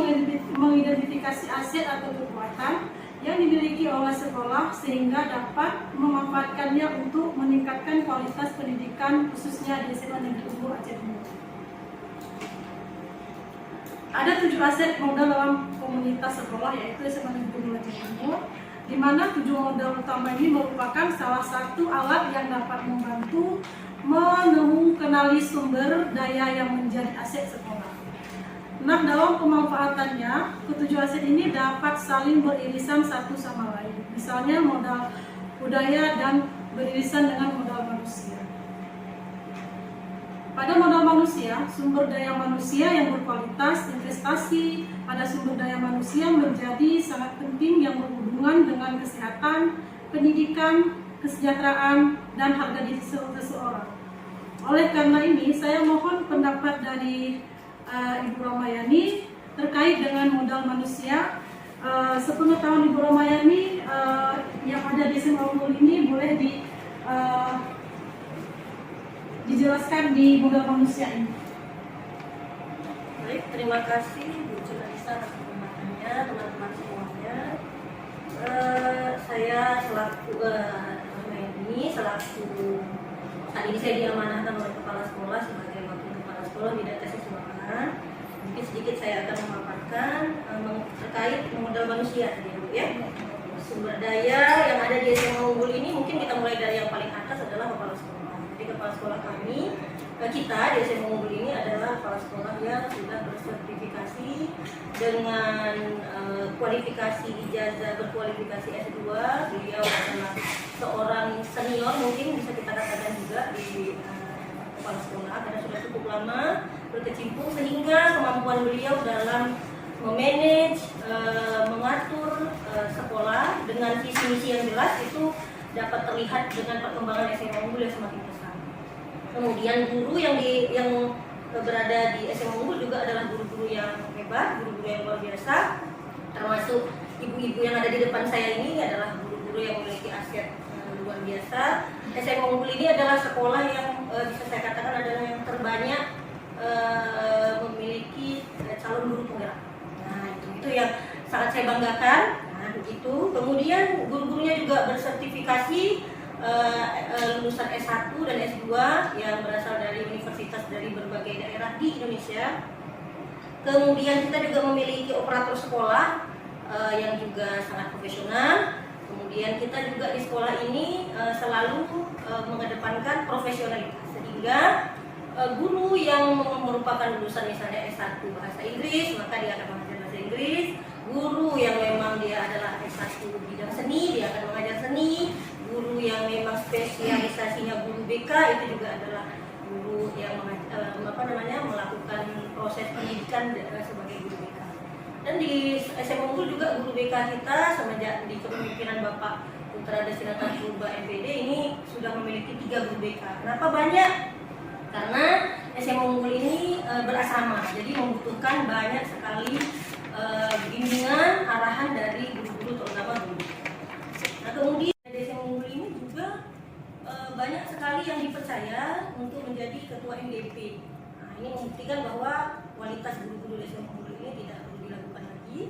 mengidentifikasi aset atau kekuatan yang dimiliki oleh sekolah sehingga dapat memanfaatkannya untuk meningkatkan kualitas pendidikan khususnya di SMA Negeri Unggul Aceh Timur. Ada 7 aset modal dalam komunitas sekolah yaitu SMA Negeri Unggul Aceh Timur, di mana 7 modal utama ini merupakan salah satu alat yang dapat membantu mengenali sumber daya yang menjadi aset sekolah. Nah, dalam pemanfaatannya, ketujuh aset ini dapat saling beririsan satu sama lain. Misalnya modal budaya dan beririsan dengan modal manusia. Pada modal manusia, sumber daya manusia yang berkualitas, investasi pada sumber daya manusia menjadi sangat penting yang berhubungan dengan kesehatan, pendidikan, kesejahteraan, dan harga diri seseorang. Oleh karena ini, saya mohon pendapat dari Ibu Ramayani terkait dengan modal manusia. Sepengetahuan Ibu Ramayani yang ada di SMA Unggul ini boleh dijelaskan di modal manusia ini. Baik, terima kasih Bu Cunalisa atas kesempatannya, teman-teman semuanya. Saya selaku saat ini saya diamanahkan oleh kepala sekolah sebagai wakil kepala sekolah bidang tes siswaan. Mungkin sedikit saya akan memaparkan terkait modal manusia ya. Sumber daya yang ada di SMA Unggul ini mungkin kita mulai dari yang paling atas adalah kepala sekolah. Jadi kepala sekolah kami, kita di SMA Unggul ini adalah kepala sekolah yang sudah bersertifikasi dengan kualifikasi ijazah berkualifikasi S2. Beliau adalah seorang senior, mungkin bisa kita katakan juga di kepala sekolah karena sudah cukup lama berkecimpung sehingga kemampuan beliau dalam memanage, mengatur sekolah dengan visi misi yang jelas itu dapat terlihat dengan perkembangan SMA Unggul yang semakin pesat. Kemudian guru yang berada di SMA Unggul juga adalah guru-guru yang hebat, guru-guru yang luar biasa. Termasuk ibu-ibu yang ada di depan saya ini adalah guru-guru yang memiliki aset luar biasa. SMA Unggul ini adalah sekolah yang bisa saya katakan adalah yang terbanyak memiliki calon guru penggerak. Nah, itu yang sangat saya banggakan. Nah, begitu. Kemudian guru-gurunya juga bersertifikasi lulusan S1 dan S2 yang berasal dari universitas dari berbagai daerah di Indonesia. Kemudian kita juga memiliki operator sekolah yang juga sangat profesional. Kemudian kita juga di sekolah ini selalu mengedepankan profesionalitas sehingga guru yang merupakan lulusan misalnya S1 bahasa Inggris maka dia akan mengajar bahasa Inggris. Guru yang memang dia adalah S1 bidang seni dia akan mengajar seni. Guru yang memang spesialisasinya guru BK itu juga adalah guru yang melakukan proses pendidikan sebagai guru BK. Dan di SMA Unggul juga guru BK kita semenjak di kepemimpinan Bapak Putra Destinata Purba MPD ini sudah memiliki 3 guru BK. Kenapa banyak? Karena SMA Unggul ini berasrama, jadi membutuhkan banyak sekali bimbingan, arahan dari guru-guru terutama guru. Nah kemudian di SMA Unggul ini juga banyak sekali yang dipercaya untuk menjadi ketua MDP. Nah ini membuktikan bahwa kualitas guru-guru di SMA Unggul ini tidak perlu dilakukan lagi.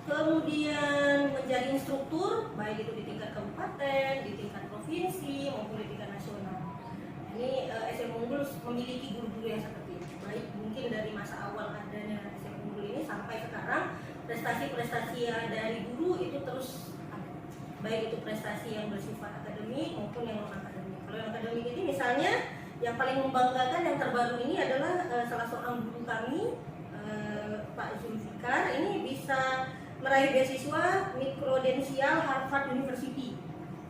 Kemudian menjadi instruktur, baik itu di tingkat kabupaten, di tingkat provinsi maupun di tingkat nasional. Ini SMA Unggul memiliki guru-guru yang seperti itu. Baik mungkin dari masa awal adanya SMA Unggul ini sampai sekarang prestasi-prestasi dari guru itu terus ada. Baik itu prestasi yang bersifat akademik maupun yang non akademik. Kalau yang akademik ini misalnya yang paling membanggakan yang terbaru ini adalah salah seorang guru kami Pak Zulfikar ini bisa meraih beasiswa mikrodensial Harvard University.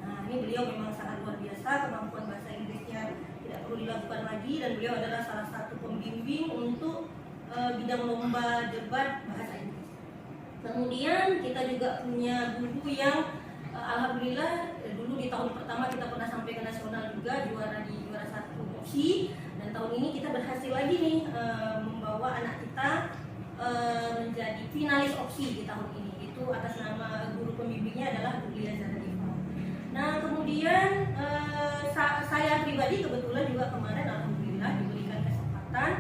Nah ini beliau memang sangat luar biasa, kemampuan bahasa Inggrisnya tidak perlu dilakukan lagi, dan beliau adalah salah satu pembimbing untuk bidang lomba debat bahasa Inggris. Kemudian kita juga punya guru yang alhamdulillah dulu di tahun pertama kita pernah sampai ke nasional juga, juara 1 opsi, dan tahun ini kita berhasil lagi nih membawa anak kita menjadi finalis opsi di tahun ini. Itu atas nama guru pembimbingnya adalah Bu Lia Zaradifah. Nah kemudian saya pribadi kebetulan juga kemarin alhamdulillah diberikan kesempatan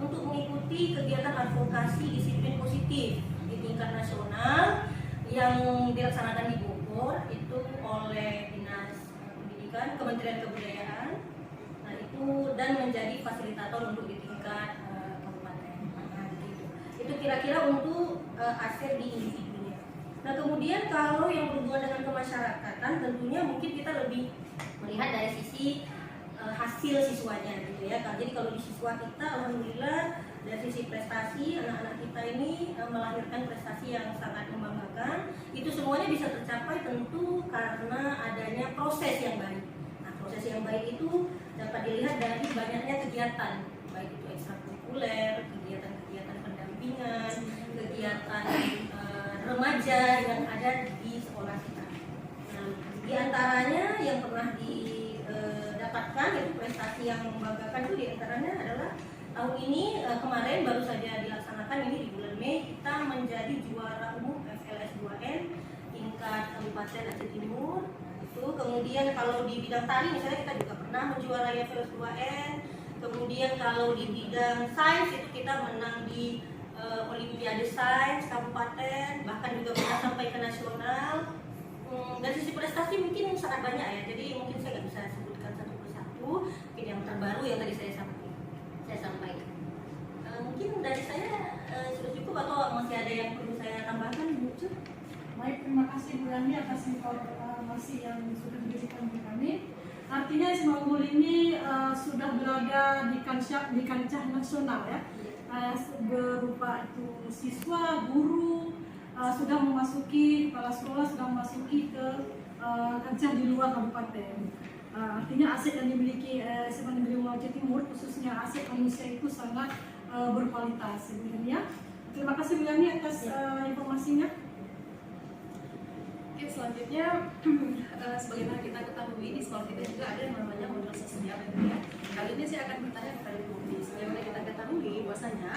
untuk mengikuti kegiatan advokasi disiplin positif di tingkat nasional yang dilaksanakan di Bogor itu oleh Dinas Pendidikan, Kementerian Kebudayaan. Nah itu dan menjadi fasilitator untuk di tingkat kabupaten. Nah, gitu. Itu kira-kira untuk aset di individunya. Nah kemudian kalau yang berhubungan dengan kemasyarakatan tentunya mungkin kita lebih melihat dari sisi hasil siswanya gitu ya. Jadi kalau di siswa kita alhamdulillah dari sisi prestasi anak-anak kita ini melahirkan prestasi yang sangat membanggakan. Itu semuanya bisa tercapai tentu karena adanya proses yang baik. Nah proses yang baik itu dapat dilihat dari banyaknya kegiatan, baik itu ekstrakurikuler, kegiatan-kegiatan pendampingan, kegiatan remaja yang ada di sekolah kita. Nah, di antaranya yang pernah didapatkan itu prestasi yang membanggakan itu di antaranya adalah tahun ini kemarin baru saja dilaksanakan ini di bulan Mei kita menjadi juara umum FLS 2N tingkat Kabupaten Aceh Timur. Itu kemudian kalau di bidang tari misalnya kita juga pernah menjuarai FLS 2N. Kemudian kalau di bidang sains itu kita menang di Olimpiade Sains Kabupaten, bahkan juga pernah sampai ke nasional. Dari sisi prestasi mungkin sangat banyak ya, jadi mungkin saya nggak bisa sebutkan satu persatu. Mungkin yang terbaru yang tadi saya sampaikan. Mungkin dari saya sudah cukup atau masih ada yang perlu saya tambahkan, Bu Cu? Baik, terima kasih Bu Yani atas informasi yang sudah diberikan kepada kami. Artinya SMA Unggul ini sudah berada di kancah nasional ya. Berupa itu siswa, guru, sudah memasuki, kepala sekolah sudah memasuki ke kancah di luar kabupaten. Artinya aset yang dimiliki SMA Negeri Aceh Timur, khususnya aset manusia itu sangat berkualitas. Ya. Terima kasih Bu Yani atas informasinya. Oke, selanjutnya sebagaimana kita ketahui di sekolah kita juga ada yang namanya modal sosial ya. Kali ini saya akan bertanya kepada Bu Budi. Sebagaimana kita ketahui bahwasanya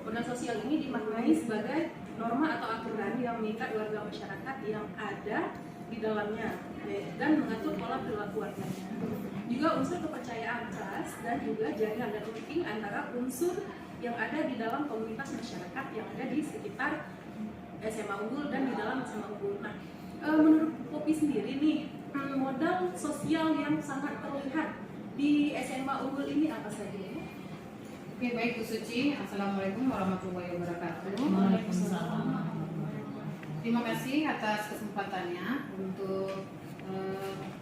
modal sosial ini dimaknai sebagai norma atau aturan yang mengikat warga masyarakat yang ada di dalamnya dan mengatur pola perilaku warganya. Juga unsur kepercayaan trust dan juga jaringan dan linking antara unsur yang ada di dalam komunitas masyarakat yang ada di sekitar SMA Unggul dan di dalam SMA Unggul. Nah, menurut Popi sendiri nih, modal sosial yang sangat terlihat di SMA Unggul ini apa saja? Oke, baik Bu Suci. Assalamualaikum warahmatullahi wabarakatuh. Waalaikumsalam. Terima kasih atas kesempatannya untuk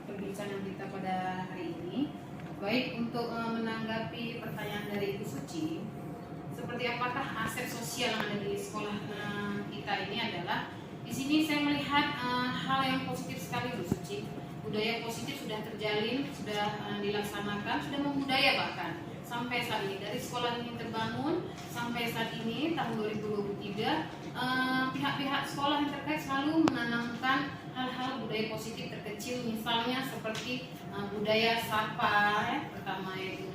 perbincangan kita pada hari ini. Baik, untuk menanggapi pertanyaan dari Bu Suci, seperti apakah aset sosial yang ada di sekolah kita ini adalah, di sini saya melihat hal yang positif sekali Bu Suci. Budaya positif sudah terjalin, sudah dilaksanakan, sudah membudaya bahkan sampai saat ini, dari sekolah ini terbangun sampai saat ini tahun 2023, pihak-pihak sekolah yang terkait selalu menanamkan hal-hal budaya positif terkecil, misalnya seperti budaya sapa, ya, pertama yaitu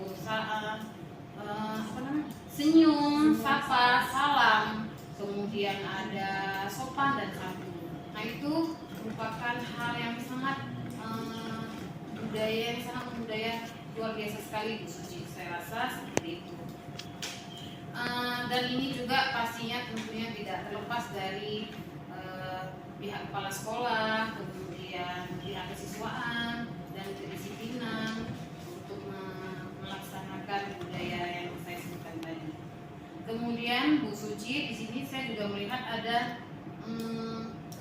senyum, sapa, salam, kemudian ada sopan dan santun. Nah itu merupakan hal yang sangat budaya luar biasa sekali Bu Suci, saya rasa seperti itu. Dan ini juga pastinya tentunya tidak terlepas dari pihak kepala sekolah, kemudian pihak kesiswaan dan kedisiplinan untuk melaksanakan budaya yang saya sebutkan tadi. Kemudian Bu Suci, di sini saya juga melihat ada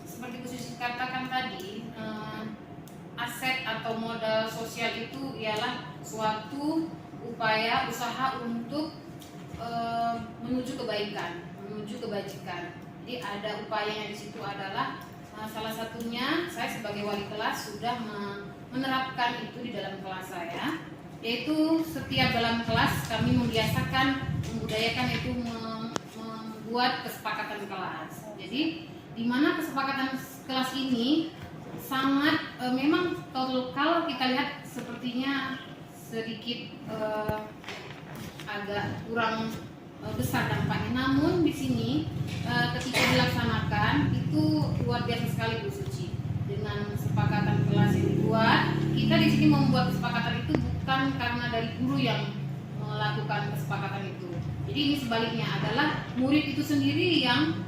seperti Bu Suci katakan tadi, aset atau modal sosial itu ialah suatu upaya usaha untuk menuju kebaikan, menuju kebajikan. Jadi ada upayanya di situ adalah salah satunya saya sebagai wali kelas sudah menerapkan itu di dalam kelas saya, yaitu setiap dalam kelas kami membiasakan membudayakan itu membuat kesepakatan kelas. Jadi di mana kesepakatan kelas ini sangat memang kalau kita lihat sepertinya sedikit agak kurang besar dampaknya. Namun di sini ketika dilaksanakan itu luar biasa sekali Bu Suci. Dengan kesepakatan kelas yang dibuat, kita di sini membuat kesepakatan itu bukan karena dari guru yang melakukan kesepakatan itu. Jadi ini sebaliknya adalah murid itu sendiri yang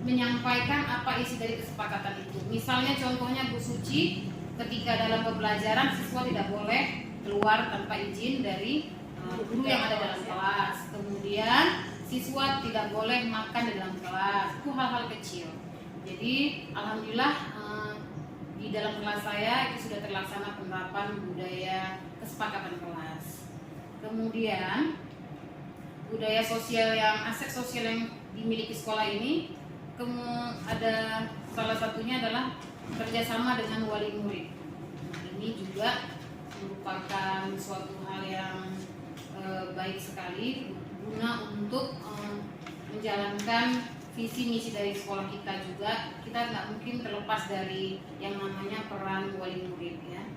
menyampaikan apa isi dari kesepakatan itu. Misalnya contohnya Bu Suci, ketika dalam pembelajaran siswa tidak boleh keluar tanpa izin dari guru yang ada dalam kelas. Kemudian siswa tidak boleh makan di dalam kelas. Itu hal-hal kecil. Jadi alhamdulillah di dalam kelas saya itu sudah terlaksana penerapan budaya kesepakatan kelas. Kemudian budaya sosial yang aset sosial yang dimiliki sekolah ini ada salah satunya adalah kerjasama dengan wali murid. Ini juga merupakan suatu hal yang baik sekali guna untuk menjalankan visi misi dari sekolah kita juga. Kita nggak mungkin terlepas dari yang namanya peran wali murid ya.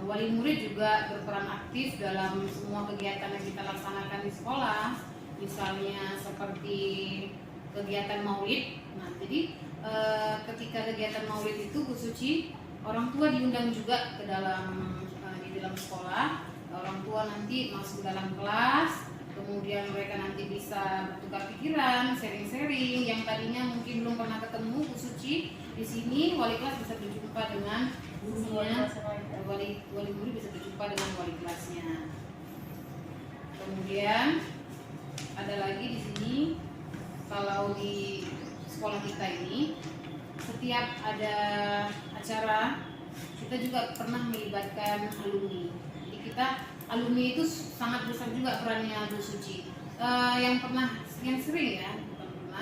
Wali murid juga berperan aktif dalam semua kegiatan yang kita laksanakan di sekolah, misalnya seperti kegiatan maulid. Nah, jadi ketika kegiatan maulid itu Bu Suci, orang tua diundang juga ke dalam di dalam sekolah. Orang tua nanti masuk dalam kelas, kemudian mereka nanti bisa bertukar pikiran, sharing-sharing yang tadinya mungkin belum pernah ketemu Bu Suci. Di sini wali kelas bisa berjumpa dengan gurunya, wali murid bisa berjumpa dengan wali kelasnya. Kemudian ada lagi di sini, kalau di sekolah kita ini setiap ada acara kita juga pernah melibatkan alumni. Jadi kita alumni itu sangat besar juga perannya Bu Suci. Yang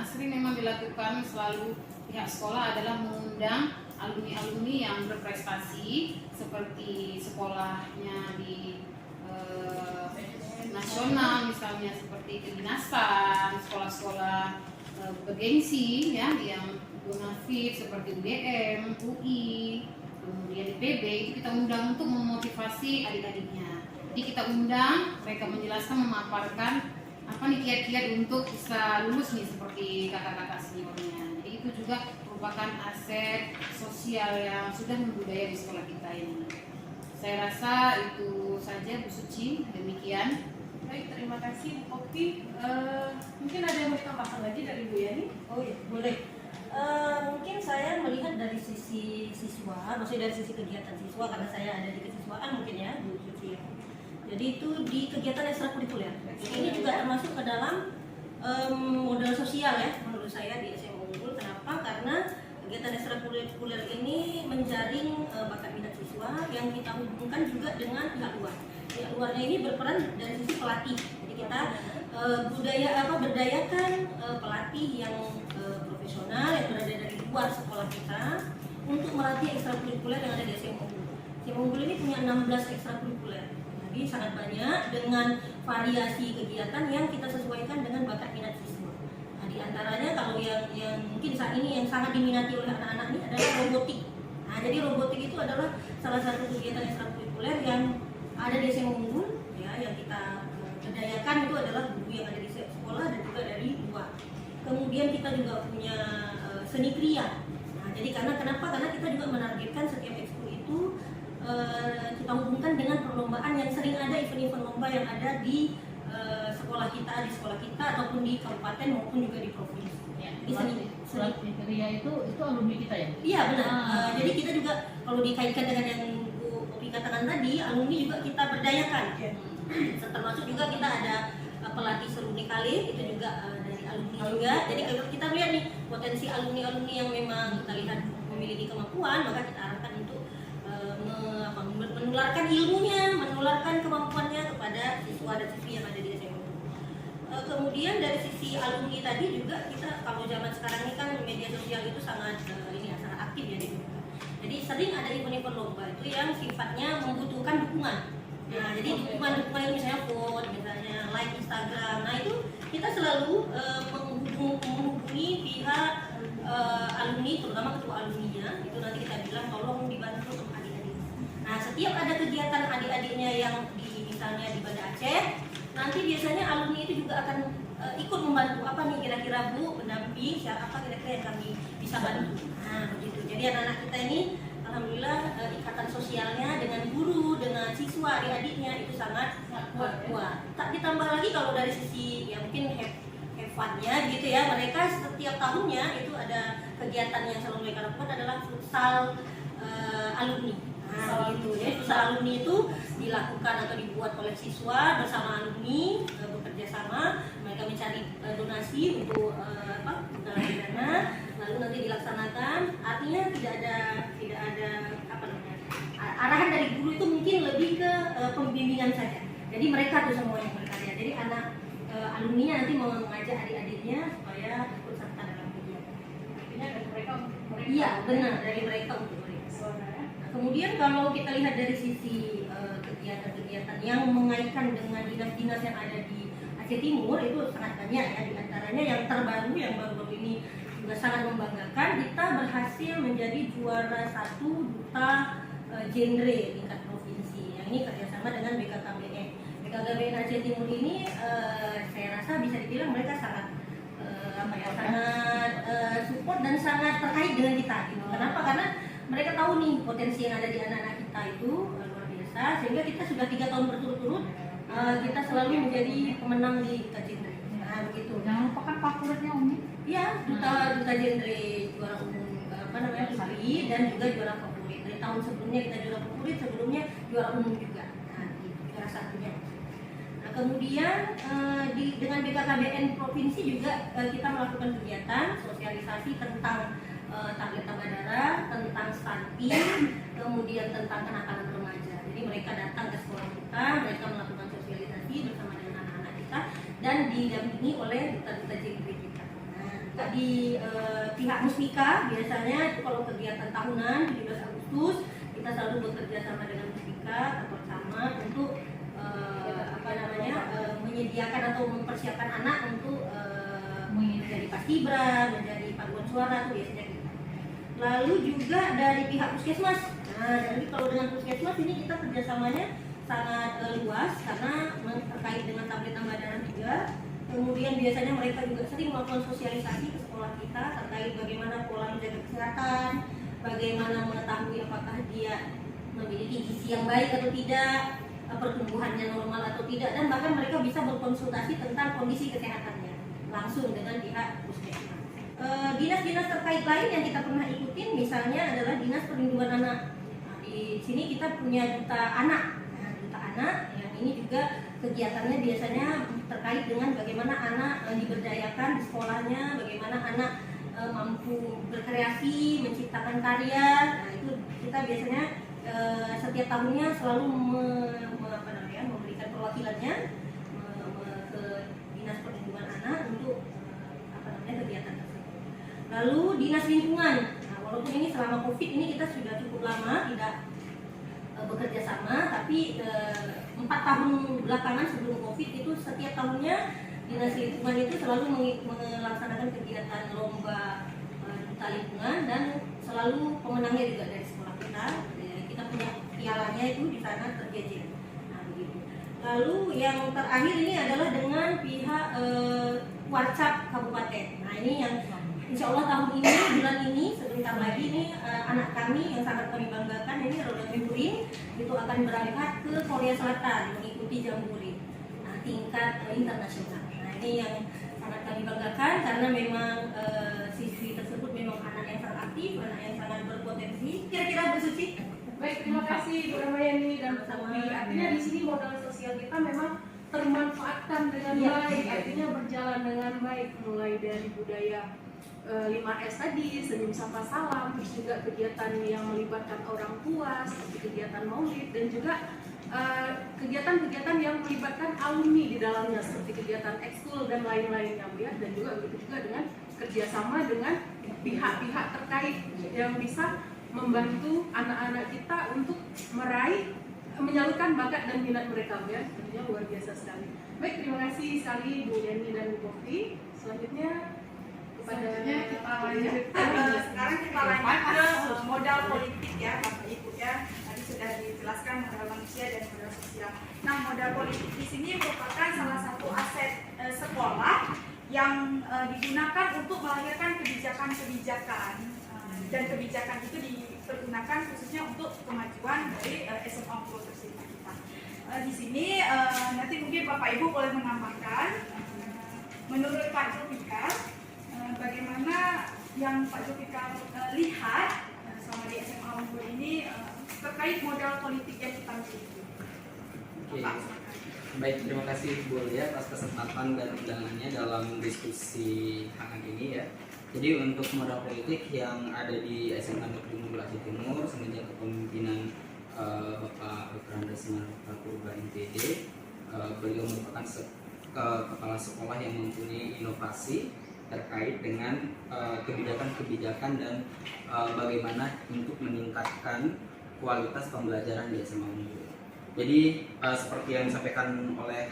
sering memang dilakukan selalu pihak sekolah adalah mengundang alumni-alumni yang berprestasi seperti sekolahnya di nasional, misalnya seperti kedinasan, sekolah-sekolah bergengsi ya, yang bonafit seperti UGM, UI, kemudian IPB, itu kita undang untuk memotivasi adik-adiknya. Jadi kita undang mereka menjelaskan, memaparkan apa nih kiat-kiat untuk bisa lulus nih seperti kakak-kakak seniornya. Jadi itu juga merupakan aset sosial yang sudah membudaya di sekolah kita ini. Saya rasa itu saja Bu Suci, demikian. Baik, terima kasih Bu Popi. Mungkin ada yang mau ditambahkan lagi dari Bu Yani? Oh iya, boleh. Mungkin saya melihat dari sisi siswa, maksudnya dari sisi kegiatan siswa, karena saya ada di kesiswaan mungkin ya, Bu Suci. Jadi itu di kegiatan ekstrakurikuler. Ini juga termasuk ke dalam modal sosial ya, menurut saya di SMA Unggul. Kenapa? Karena kegiatan ekstrakurikuler ini menjaring bakat minat siswa yang kita hubungkan juga dengan pihak luar. Pihak luarnya ini berperan dari sisi pelatih. Jadi kita berdayakan pelatih yang profesional yang berada dari luar sekolah kita untuk melatih ekstrakurikuler yang ada di SMA Unggul. SMA Unggul ini punya 16 ekstrakurikuler. Jadi sangat banyak dengan variasi kegiatan yang kita sesuaikan dengan bakat minat siswa. Nah, di antaranya kalau yang mungkin saat ini yang sangat diminati oleh anak-anak ini adalah robotik. Nah, jadi robotik itu adalah salah satu kegiatan ekstrakurikuler yang ada di SMA Unggul ya, yang kita berdayakan itu adalah guru yang ada di sekolah dan juga dari luar. Kemudian kita juga punya seni kriya. Nah, jadi kenapa? Karena kita juga menargetkan setiap ekskul itu kita hubungkan dengan perlombaan yang sering ada, event-event lomba yang ada di sekolah kita ataupun di kabupaten maupun juga di provinsi. Ya, Di surat kriteria itu alumni kita ya? Iya benar. Jadi kita juga kalau dikaitkan dengan yang Bu Popi katakan tadi, alumni juga kita berdayakan. Termasuk juga kita ada pelatih seruni kali, itu juga dari alumni juga. Jadi kalau kita lihat nih potensi alumni yang memang kita lihat memiliki kemampuan, maka kita arahkan untuk menularkan ilmunya, menularkan kemampuannya kepada siswa dan siswi yang ada di SMA. Kemudian dari sisi alumni tadi juga kita kalau zaman sekarang ini kan media sosial itu sangat sangat aktif ya. Jadi sering ada event-event lomba itu yang sifatnya membutuhkan dukungan. Nah, jadi dukungan itu misalnya vote, misalnya like Instagram. Nah, itu kita selalu menghubungi pihak alumni, terutama ketua alumninya. Itu nanti kita bilang tolong dibantu sama adik-adik. Nah, setiap ada kegiatan adik-adiknya yang misalnya di Banda Aceh, nanti biasanya alumni itu juga akan ikut membantu apa nih kira-kira Bu, pendamping, apa kira-kira yang kami bisa bantu. Nah, begitu. Jadi anak-anak kita ini alhamdulillah ikatan sosialnya dengan guru, dengan siswa, adik-adiknya itu sangat kuat. Tak ditambah lagi kalau dari sisi ya mungkin have fun-nya gitu ya, mereka setiap tahunnya itu ada kegiatan yang selalu mereka lakukan adalah futsal alumni. Nah, gitu ya. Futsal alumni itu dilakukan atau dibuat oleh siswa bersama alumni, bekerja sama, mereka mencari donasi untuk menggalang dana, lalu nanti dilaksanakan. Artinya tidak ada arahan dari guru itu mungkin lebih ke pembimbingan saja. Jadi mereka tuh semua yang berkarya. Jadi anak alumni nanti mau mengajak adik-adiknya supaya ikut serta dalam kegiatan. Artinya dari mereka untuk mereka. Iya benar, dari mereka untuk mereka. Kemudian kalau kita lihat dari sisi kegiatan-kegiatan yang mengaitkan dengan dinas-dinas yang ada di Aceh Timur itu sangat banyak ya. Di antaranya yang terbaru, yang baru-baru ini juga sangat membanggakan, kita berhasil menjadi juara 1 duta genre tingkat provinsi. Yang ini kerjasama dengan BKKBN. BKKBN Aceh Timur ini saya rasa bisa dibilang mereka sangat support dan sangat terkait dengan kita. Gitu. Kenapa? Karena mereka tahu nih potensi yang ada di anak-anak kita itu luar biasa, sehingga kita sudah 3 tahun berturut-turut kita selalu menjadi pemenang di duta genre. Nah begitu. Jangan lupakan favoritnya Umi. Iya, duta genre juara umum putri dan juga juara favorit. Dari tahun sebelumnya kita juara favorit, sebelumnya juara umum juga. Nah, juara satunya. Nah, kemudian dengan BKKBN provinsi juga kita melakukan kegiatan sosialisasi tentang tablet tambah darah, tentang stunting, kemudian tentang kenakalan remaja. Jadi mereka datang ke sekolah kita, mereka melakukan sosialisasi bersama dengan anak-anak kita dan didampingi oleh duta-duta genre kita. Nah, di pihak Mustika biasanya itu kalau kegiatan tahunan 17 Agustus kita selalu bekerja sama dengan Mustika bersama untuk menyediakan atau mempersiapkan anak untuk menjadi paskibra, menjadi paduan suara itu biasanya kita. Lalu juga dari pihak puskesmas. Nah, jadi kalau dengan puskesmas ini kita kerjasamanya sangat luas karena terkait dengan tablet tambah darah juga. Kemudian biasanya mereka juga sering melakukan sosialisasi ke sekolah kita terkait bagaimana pola menjaga kesehatan, bagaimana mengetahui apakah dia memiliki gizi yang baik atau tidak, pertumbuhannya normal atau tidak, dan bahkan mereka bisa berkonsultasi tentang kondisi kesehatannya langsung dengan pihak puskesmas. Dinas-dinas terkait lain yang kita pernah ikutin misalnya adalah Dinas Perlindungan Anak. Nah, di sini kita punya duta anak. Nah, duta anak yang ini juga kegiatannya biasanya terkait dengan bagaimana anak diberdayakan di sekolahnya, bagaimana anak mampu berkreasi, menciptakan karya. Nah, itu kita biasanya setiap tahunnya selalu memberikan perwakilannya ke Dinas Perlindungan Anak untuk kegiatan tersebut. Lalu Dinas Lingkungan. Nah, walaupun ini selama Covid ini kita sudah cukup lama tidak bekerja sama, tapi 4 tahun belakangan sebelum COVID itu setiap tahunnya Dinas Lingkungan itu selalu melaksanakan kegiatan lomba duta lingkungan dan selalu pemenangnya juga dari sekolah kita. Kita punya pialanya itu di sana terjejer. Nah, begitu. Lalu yang terakhir ini adalah dengan pihak Warcap Kabupaten. Nah, ini yang insya Allah tahun ini, bulan ini, sebentar lagi ini anak kami yang sangat kami banggakan ini Roda Jamboree itu akan berangkat ke Korea Selatan mengikuti Jamboree tingkat internasional. Nah, ini yang sangat kami banggakan karena memang siswi tersebut memang anak yang sangat aktif, anak yang sangat berpotensi. Kira-kira Bu Suci? Baik, terima kasih Bu Ramayani dan Bu Sofi. Artinya di sini modal sosial kita memang termanfaatkan dengan baik, artinya berjalan dengan baik, mulai dari budaya 5S tadi, senyum sapa salam, terus juga kegiatan yang melibatkan orang tua seperti kegiatan maulid dan juga kegiatan-kegiatan yang melibatkan alumni di dalamnya seperti kegiatan ekskul dan lain-lainnya, Bu ya. Dan juga begitu juga dengan kerjasama dengan pihak-pihak terkait yang bisa membantu anak-anak kita untuk menyalurkan bakat dan minat mereka, Bu ya. Tentunya luar biasa sekali. Baik, terima kasih sekali Bu Yani dan Bu Kofi. Selanjutnya kita lanjut. Sekarang kita lanjut ke modal politik ya Bapak Ibu ya. Tadi sudah dijelaskan modal manusia dan modal sosial. Nah, modal politik di sini merupakan salah satu aset sekolah yang digunakan untuk melahirkan kebijakan-kebijakan dan kebijakan itu dipergunakan khususnya untuk kemajuan dari SMA Unggul tersebut kita. Di sini nanti mungkin Bapak Ibu boleh menambahkan menurut Pak Zulfikar bagaimana yang Pak Zulfikar lihat selama di SMA Unggul ini terkait modal politik yang kita miliki. Oke. Baik, terima kasih Bu Lia atas kesempatan dan undangannya dalam diskusi hangat ini ya. Jadi untuk modal politik yang ada di SMA Negeri Unggul Aceh Timur semenjak kepemimpinan Bapak Dr. Andes Purba NTD, beliau merupakan kepala sekolah yang mempunyai inovasi terkait dengan kebijakan-kebijakan dan bagaimana untuk meningkatkan kualitas pembelajaran di SMA Unggul. Jadi seperti yang disampaikan oleh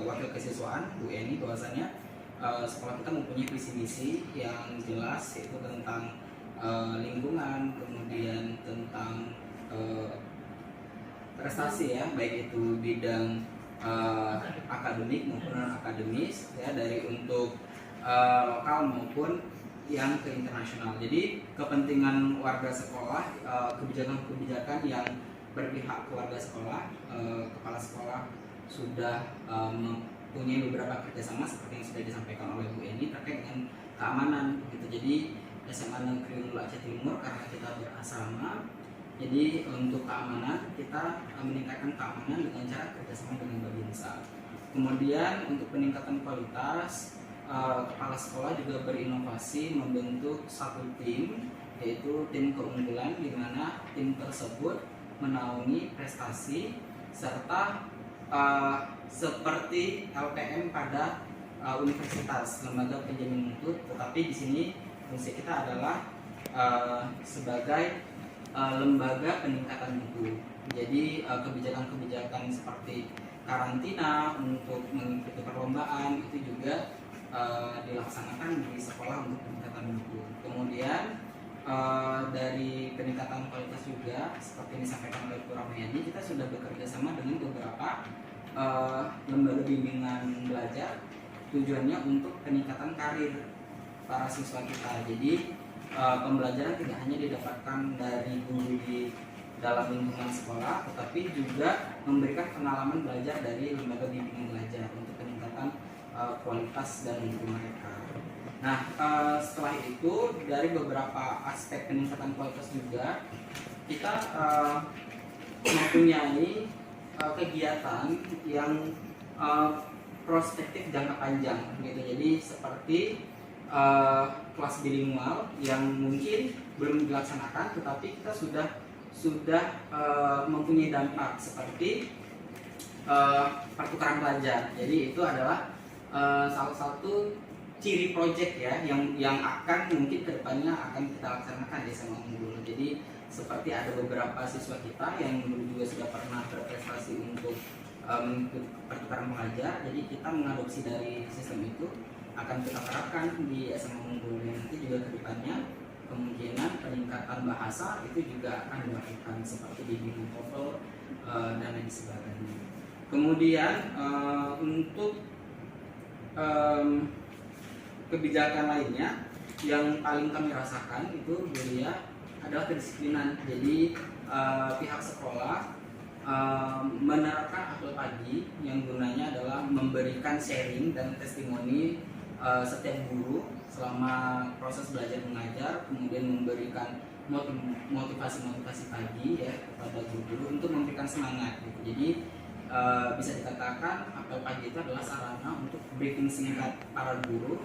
Wakil Kesiswaan Bu Eni bahwasanya sekolah kita mempunyai visi misi yang jelas yaitu tentang lingkungan, kemudian tentang prestasi ya, baik itu bidang akademik maupun non akademis ya, dari untuk lokal maupun yang ke internasional. Jadi kepentingan warga sekolah, kebijakan-kebijakan yang berpihak ke warga sekolah, kepala sekolah sudah mempunyai beberapa kerjasama seperti yang sudah disampaikan oleh Bu Eni terkait dengan keamanan gitu. Jadi SMA Negeri Unggul Aceh Timur karena kita berasrama, jadi untuk keamanan kita meningkatkan keamanan dengan cara kerjasama dengan Babinsa. Kemudian untuk peningkatan kualitas, kepala sekolah juga berinovasi membentuk satu tim, yaitu tim keunggulan, di mana tim tersebut menaungi prestasi serta seperti LPM pada universitas, lembaga penjamin mutu, tetapi di sini fungsi kita adalah sebagai lembaga peningkatan mutu. Jadi kebijakan-kebijakan seperti karantina untuk mengikuti perlombaan itu juga dilaksanakan di sekolah untuk peningkatan mutu. Kemudian dari peningkatan kualitas juga seperti yang disampaikan oleh Bu Ramayani, kita sudah bekerja sama dengan beberapa lembaga bimbingan belajar, tujuannya untuk peningkatan karir para siswa kita. Jadi pembelajaran tidak hanya didapatkan dari guru di dalam lingkungan sekolah, tetapi juga memberikan pengalaman belajar dari lembaga bimbingan belajar untuk peningkatan kualitas dan mutu mereka. Nah, setelah itu dari beberapa aspek peningkatan kualitas juga kita mempunyai kegiatan yang prospektif jangka panjang gitu. Jadi seperti kelas bilingual yang mungkin belum dilaksanakan, tetapi kita sudah mempunyai dampak seperti pertukaran pelajar. Jadi itu adalah salah satu ciri proyek ya yang akan mungkin kedepannya akan kita laksanakan di SMA Unggul. Jadi seperti ada beberapa siswa kita yang dulu juga sudah pernah berprestasi untuk pertukaran pengajar, jadi kita mengadopsi dari sistem itu akan kita terapkan di SMA Unggul. Nanti juga kedepannya kemungkinan peningkatan bahasa itu juga akan dilakukan seperti di bidang TOEFL dan lain sebagainya. Kemudian untuk kebijakan lainnya yang paling kami rasakan itu Bulia adalah kedisiplinan. Jadi pihak sekolah menerapkan apel pagi yang gunanya adalah memberikan sharing dan testimoni setiap guru selama proses belajar mengajar, kemudian memberikan motivasi pagi ya kepada guru-guru untuk memberikan semangat gitu. Jadi bisa dikatakan apel pagi itu adalah sarana untuk briefing singkat para guru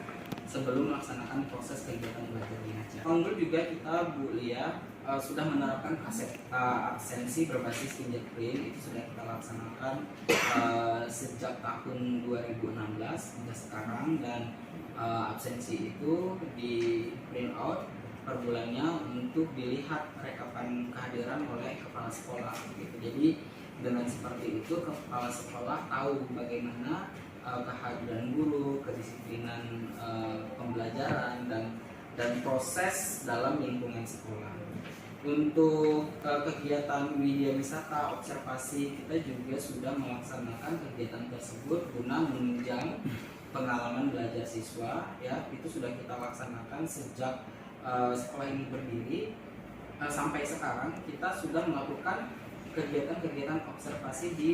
sebelum melaksanakan proses kegiatan belajar mengajar. Unggul juga kita Bu Lia sudah menerapkan absensi berbasis fingerprint, itu sudah kita laksanakan sejak tahun 2016 hingga sekarang, dan absensi itu di print out per bulannya untuk dilihat rekapan kehadiran oleh kepala sekolah gitu. Jadi dengan seperti itu kepala sekolah tahu bagaimana kehadiran guru, kedisiplinan pembelajaran dan proses dalam lingkungan sekolah. Untuk kegiatan widya wisata observasi, kita juga sudah melaksanakan kegiatan tersebut guna menunjang pengalaman belajar siswa ya. Itu sudah kita laksanakan sejak sekolah ini berdiri sampai sekarang. Kita sudah melakukan kegiatan-kegiatan observasi di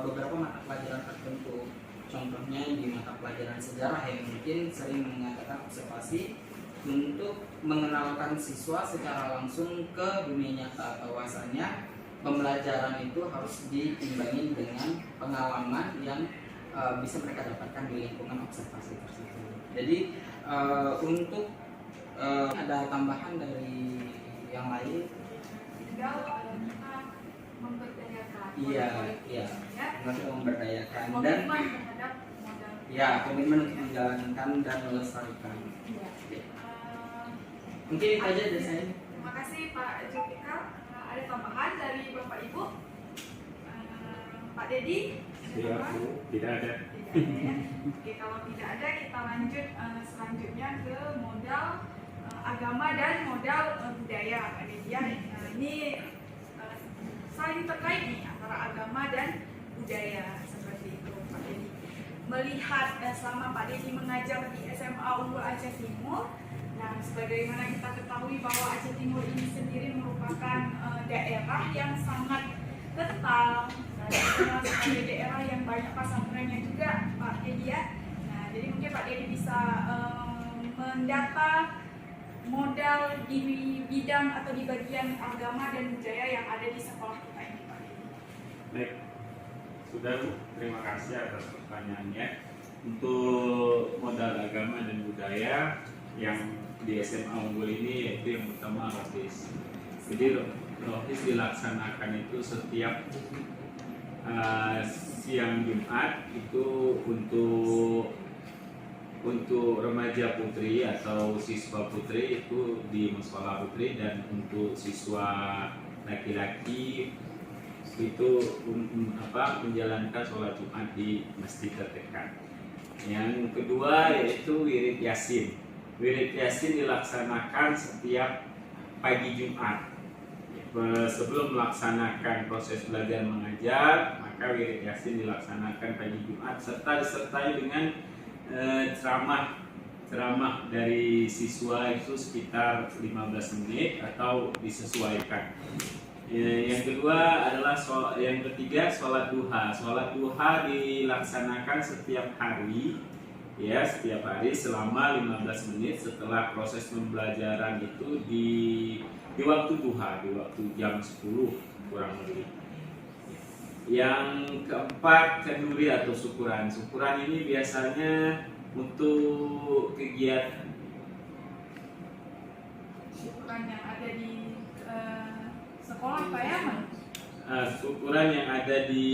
beberapa mata pelajaran tertentu. Contohnya di mata pelajaran sejarah yang mungkin sering mengadakan observasi untuk mengenalkan siswa secara langsung ke dunia nyata, bahwasanya pembelajaran itu harus diimbangi dengan pengalaman yang bisa mereka dapatkan di lingkungan observasi tersebut. Jadi untuk ada tambahan dari yang lain? Tinggal kita memberdayakan. Iya, untuk memberdayakan dan komitmen terhadap modal. ya komitmen untuk menjalankan dan melestarikan. Iya. Mungkin itu aja dari saya. Terima kasih Pak Zulfikar. Ada tambahan dari Bapak Ibu? Pak Dedi? Tidak ada. Tidak ada ya. Oke, kalau tidak ada kita lanjut selanjutnya ke modal agama dan modal budaya Pak Dedi ya. Ini saling terkait nih antara agama dan budaya seperti itu Pak Dedi. Melihat selama Pak Dedi mengajar di SMA Unggul Aceh Timur, nah sebagaimana kita ketahui bahwa Aceh Timur ini sendiri merupakan daerah yang sangat kental, dikenal sebagai daerah yang banyak pesantrennya juga Pak Dedi ya. Nah jadi mungkin Pak Dedi bisa mendata modal di bidang atau di bagian agama dan budaya yang ada di sekolah kita ini Pak Dedi. Baik, sudah Bu, terima kasih atas pertanyaannya. Untuk modal agama dan budaya yang di SMA Unggul ini yaitu yang pertama rohis. Jadi rohis dilaksanakan itu setiap siang Jumat itu untuk remaja putri atau siswa putri itu di Mushola Putri, dan untuk siswa laki-laki itu menjalankan sholat Jumat di masjid terdekat. Yang kedua yaitu wirid yasin. Wirid yasin dilaksanakan setiap pagi Jumat. Sebelum melaksanakan proses belajar mengajar, maka wirid yasin dilaksanakan pagi Jumat serta disertai dengan ceramah dari siswa itu sekitar 15 menit atau disesuaikan. Yang kedua adalah yang ketiga sholat duha. Sholat duha dilaksanakan setiap hari ya, setiap hari selama 15 menit setelah proses pembelajaran itu di waktu duha, di waktu jam 10 kurang lebih. Yang keempat, kenduri atau syukuran. Syukuran ini biasanya untuk kegiatan Syukuran yang ada di sekolah Pak ya? syukuran yang ada di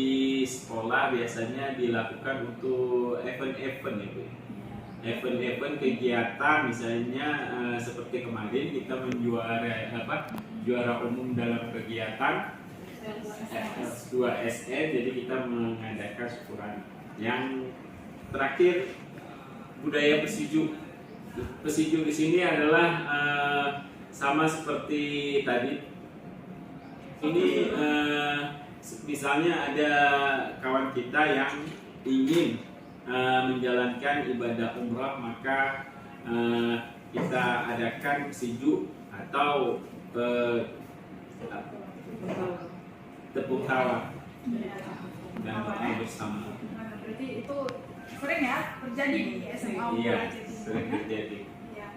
sekolah biasanya dilakukan untuk event-event ya Bu. event-event kegiatan, misalnya seperti kemarin kita juara umum dalam kegiatan S2SN, jadi kita mengadakan syukuran. Yang terakhir, budaya Pesiju. Pesiju di sini adalah sama seperti tadi. Ini misalnya ada kawan kita yang ingin menjalankan ibadah umrah, maka kita adakan Pesiju atau tepuk tawa dan doa bersama. Berarti itu sering ya terjadi di SMA Unggul Iya, Jati sering Mulia. terjadi. Ya.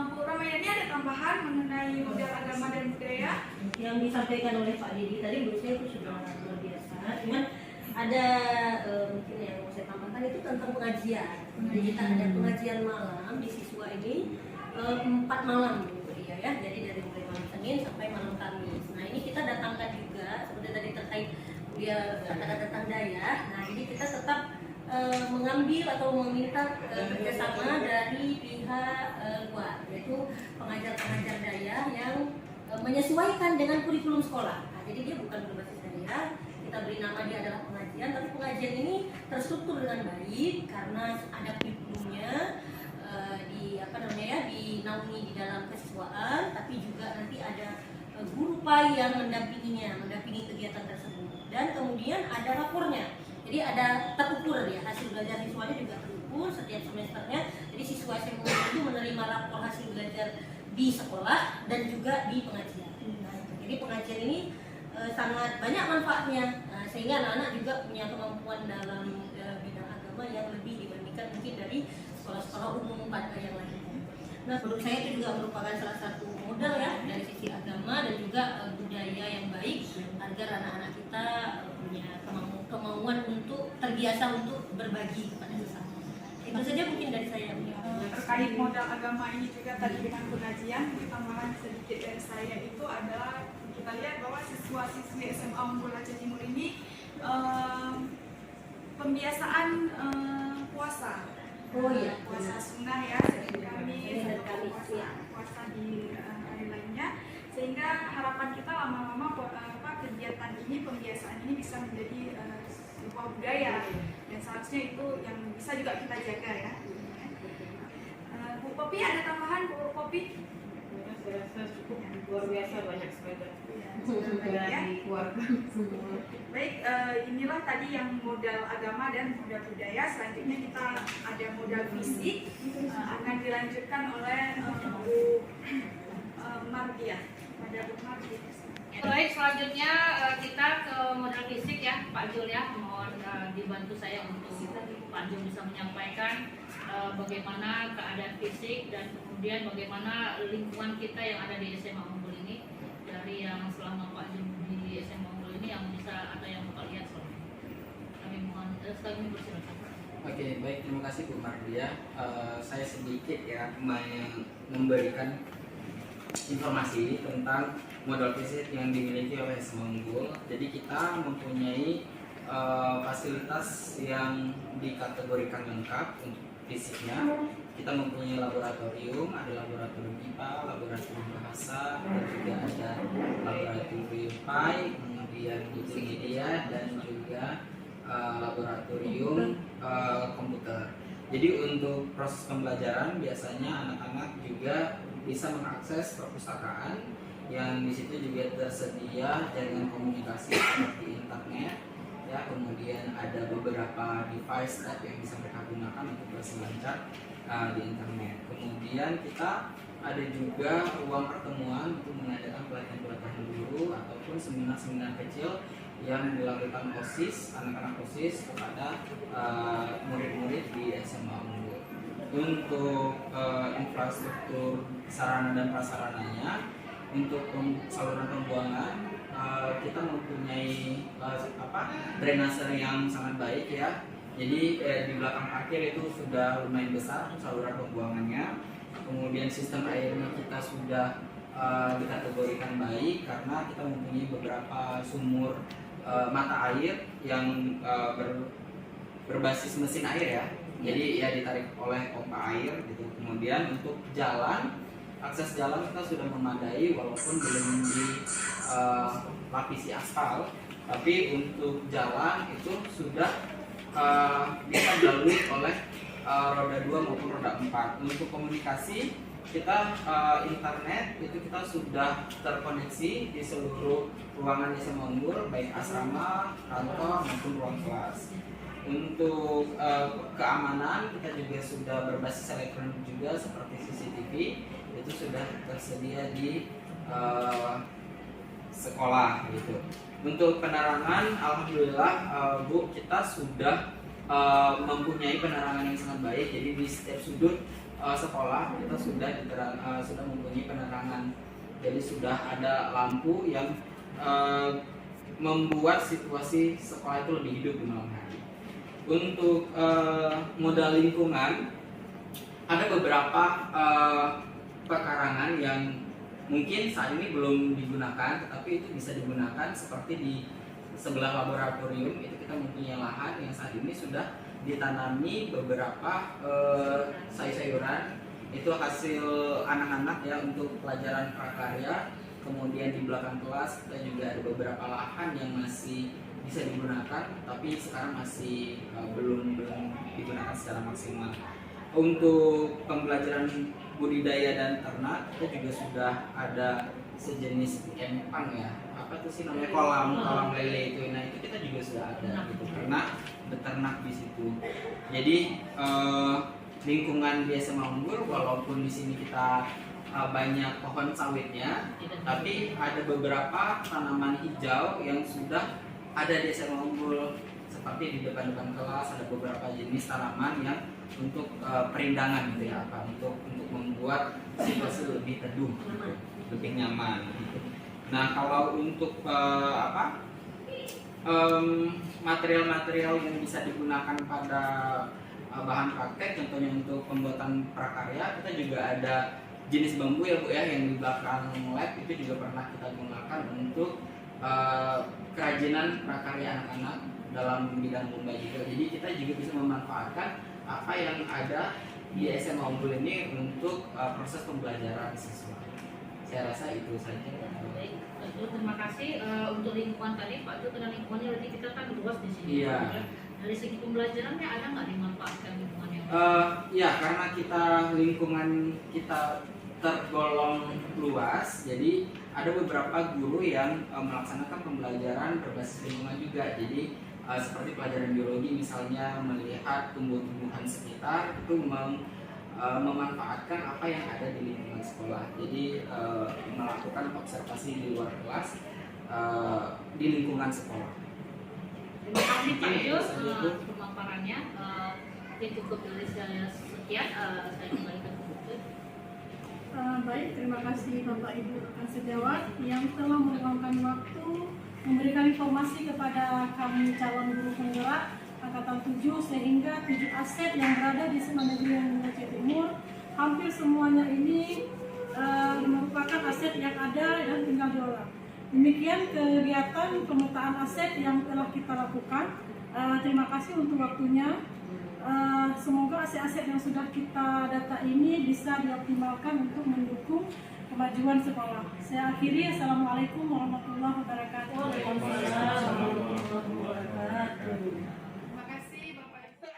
Bu Ramayani ada tambahan mengenai model agama dan budaya? Yang disampaikan oleh Pak Didi tadi menurut saya itu sudah luar biasa. Cuman ada mungkin yang mau saya tambahkan itu tentang pengajian. Jadi kita ada pengajian malam di siswa ini 4 malam ya. Jadi dari mulai malam Senin sampai malam Kamis. Nah ini kita datangkan juga seperti tadi terkait dia kata-kata tanda ya. Nah ini kita tetap mengambil atau meminta kerjasama dari pihak luar, yaitu pengajar-pengajar daya yang menyesuaikan dengan kurikulum sekolah. Nah, jadi dia bukan berbasis daerah, kita beri nama dia adalah pengajian, tapi pengajian ini terstruktur dengan baik karena ada kurikulumnya, dinaungi di dalam kesiswaan, tapi juga nanti ada guru PAI yang mendampingi kegiatan tersebut, dan kemudian ada rapornya. Jadi ada terukur ya, hasil belajar siswanya juga terukur setiap semesternya. Jadi siswa SMA itu menerima rapor hasil belajar di sekolah dan juga di pengajian. Nah, jadi pengajian ini sangat banyak manfaatnya, sehingga anak-anak juga punya kemampuan dalam bidang agama yang lebih dibandingkan mungkin dari sekolah-sekolah umum pada yang lainnya. Nah, menurut saya itu juga merupakan salah satu modal ya dari sisi agama dan juga budaya yang baik agar anak-anak kita punya kemauan untuk terbiasa untuk berbagi kepada sesama. Itu saja mungkin dari saya. Terkait modal agama ini juga tadi dengan pengajian, tambahan sedikit dari saya itu adalah kita lihat bahwa siswa-siswi SMA Unggul Aceh Timur ini pembiasaan puasa. Oh iya, puasa sunnah ya, kami puasa di hari lainnya, sehingga harapan kita lama-lama kegiatan ini, pembiasaan ini bisa menjadi sebuah budaya, dan seharusnya itu yang bisa juga kita jaga ya. Bu Popi ada tambahan, Bu Popi? Saya rasa cukup luar biasa, banyak sekali Ya. dikeluarkan semua. Baik, inilah tadi yang modal agama dan modal budaya. Selanjutnya kita ada modal fisik, akan dilanjutkan oleh Bu Mardia. Pada Bu Mardia. Baik, selanjutnya kita ke modal fisik ya, Pak Jul ya. Mohon dibantu saya untuk Pak Jul bisa menyampaikan bagaimana keadaan fisik dan kemudian bagaimana lingkungan kita yang ada di SMA Unggul ini, dari yang selama Pak Jul di SMA Unggul ini yang bisa ada yang Bapak lihat selama ini. Kami mohon kami bersilakan. Oke, baik, terima kasih Bu Mardia. Saya sedikit ya memberikan informasi tentang modal fisik yang dimiliki oleh SMA Unggul. Jadi kita mempunyai fasilitas yang dikategorikan lengkap untuk fisiknya. Kita mempunyai laboratorium, ada laboratorium IPA, laboratorium bahasa, dan juga ada laboratorium PAI, kemudian multimedia, dan juga laboratorium komputer. Jadi untuk proses pembelajaran biasanya anak-anak juga bisa mengakses perpustakaan yang di situ juga tersedia jaringan komunikasi seperti internet ya, kemudian ada beberapa device tab yang bisa mereka gunakan untuk berselancar di internet. Kemudian kita ada juga ruang pertemuan untuk mengadakan pelatihan-pelatihan guru ataupun seminar-seminar kecil yang dilakukan OSIS, anak-anak OSIS kepada murid-murid di SMA Unggul. Untuk infrastruktur sarana dan prasarananya, untuk saluran pembuangan kita mempunyai drainase yang sangat baik ya. Jadi di belakang parkir itu sudah lumayan besar saluran pembuangannya. Kemudian sistem airnya kita sudah dikategorikan baik karena kita mempunyai beberapa sumur mata air yang berbasis mesin air ya. Jadi ya ditarik oleh pompa air gitu. Kemudian untuk jalan, akses jalan kita sudah memadai walaupun belum dilapisi aspal, tapi untuk jalan itu sudah bisa dilalui oleh roda 2 maupun roda 4. Untuk komunikasi kita internet itu kita sudah terkoneksi di seluruh ruangan SMA Unggul, baik asrama, kantor maupun ruang kelas. Untuk keamanan kita juga sudah berbasis elektronik juga seperti CCTV, itu sudah tersedia di sekolah gitu. Untuk penerangan, alhamdulillah Bu, kita sudah mempunyai penerangan yang sangat baik. Jadi di setiap sudut sekolah kita sudah mempunyai penerangan. Jadi sudah ada lampu yang membuat situasi sekolah itu lebih hidup di malam hari. Untuk modal lingkungan, ada beberapa pekarangan yang mungkin saat ini belum digunakan, tetapi itu bisa digunakan seperti di sebelah laboratorium. Itu kita mempunyai lahan yang saat ini sudah ditanami beberapa sayur-sayuran. Itu hasil anak-anak ya untuk pelajaran prakarya. Kemudian di belakang kelas kita juga ada beberapa lahan yang masih bisa digunakan, tapi sekarang masih belum digunakan secara maksimal. Untuk pembelajaran budidaya dan ternak kita juga sudah ada sejenis empang ya, apa tuh sih namanya, kolam lele itu. Nah itu kita juga sudah ada gitu karena beternak di situ. Jadi lingkungan di SMA Unggul walaupun di sini kita banyak pohon sawitnya, tapi ada beberapa tanaman hijau yang sudah ada di SMA Unggul. Seperti di depan kelas ada beberapa jenis tanaman yang untuk perindangan gitu ya, untuk membuat situasi lebih teduh, gitu, lebih nyaman gitu. Nah kalau untuk material-material yang bisa digunakan pada bahan praktek, contohnya untuk pembuatan prakarya, kita juga ada jenis bambu ya Bu ya, yang di belakang lab itu juga pernah kita gunakan untuk kerajinan prakarya anak-anak dalam bidang lomba juga. Jadi kita juga bisa memanfaatkan apa yang ada di SMA Unggul ini untuk proses pembelajaran siswa. Saya rasa itu saja. Baik, terima kasih. Untuk lingkungan tadi Pak, itu karena lingkungannya berarti kita kan luas di sini. Iya. Dari segi pembelajarannya ada nggak dimanfaatkan lingkungannya? Ya karena lingkungan kita tergolong luas, jadi ada beberapa guru yang melaksanakan pembelajaran berbasis lingkungan juga. Jadi seperti pelajaran biologi misalnya, melihat tumbuh-tumbuhan sekitar, itu memanfaatkan apa yang ada di lingkungan sekolah. Jadi melakukan observasi di luar kelas di lingkungan sekolah. Terima kasih Pak Jo atas pemaparannya. Mungkin cukup dari saya sekian. Saya kembalikan ke Bu. Baik, terima kasih Bapak Ibu rekan sejawat yang telah meluangkan waktu memberikan informasi kepada kami calon guru penggerak angkatan 7, sehingga 7 aset yang berada di SMA Negeri Aceh Timur hampir semuanya ini merupakan aset yang ada dan tinggal diolah. Demikian kegiatan pemetaan aset yang telah kita lakukan. Terima kasih untuk waktunya. Semoga aset-aset yang sudah kita data ini bisa dioptimalkan untuk mendukung kemajuan sekolah. Saya akhiri. Assalamualaikum warahmatullahi wabarakatuh. Terima kasih Bapak Ibu.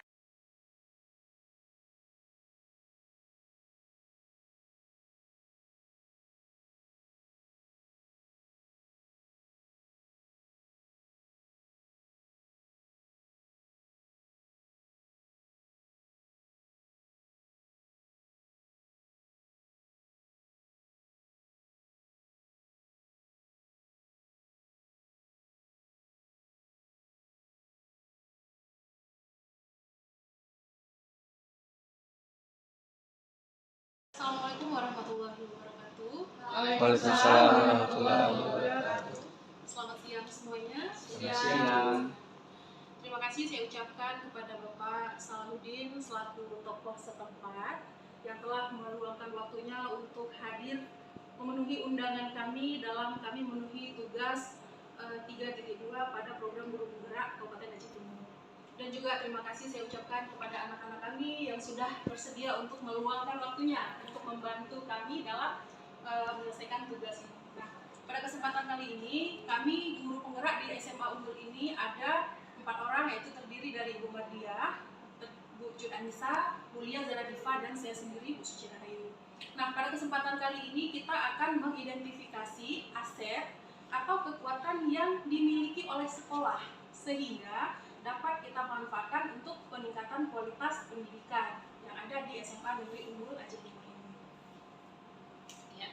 Assalamualaikum warahmatullahi wabarakatuh. Waalaikumsalam warahmatullahi wabarakatuh. Selamat siang semuanya. Selamat siang. Terima kasih saya ucapkan kepada Bapak Salahuddin selaku tokoh setempat yang telah meluangkan waktunya untuk hadir memenuhi undangan kami dalam kami memenuhi tugas 3.2 pada program guru penggerak Kabupaten Aceh Timur. Dan juga terima kasih saya ucapkan kepada anak-anak kami yang sudah bersedia untuk meluangkan waktunya untuk membantu kami dalam menyelesaikan tugas ini. Nah, pada kesempatan kali ini, kami guru penggerak di SMA Unggul ini ada 4 orang, yaitu terdiri dari Bu Mardia, Bu Jud Anissa, Bu Lia Zara Diva, dan saya sendiri Bu Suci Rahayu. Nah, pada kesempatan kali ini kita akan mengidentifikasi aset atau kekuatan yang dimiliki oleh sekolah sehingga dapat kita manfaatkan untuk peningkatan kualitas pendidikan yang ada di SMA Negeri Unggul Aceh Timur ini. Ya,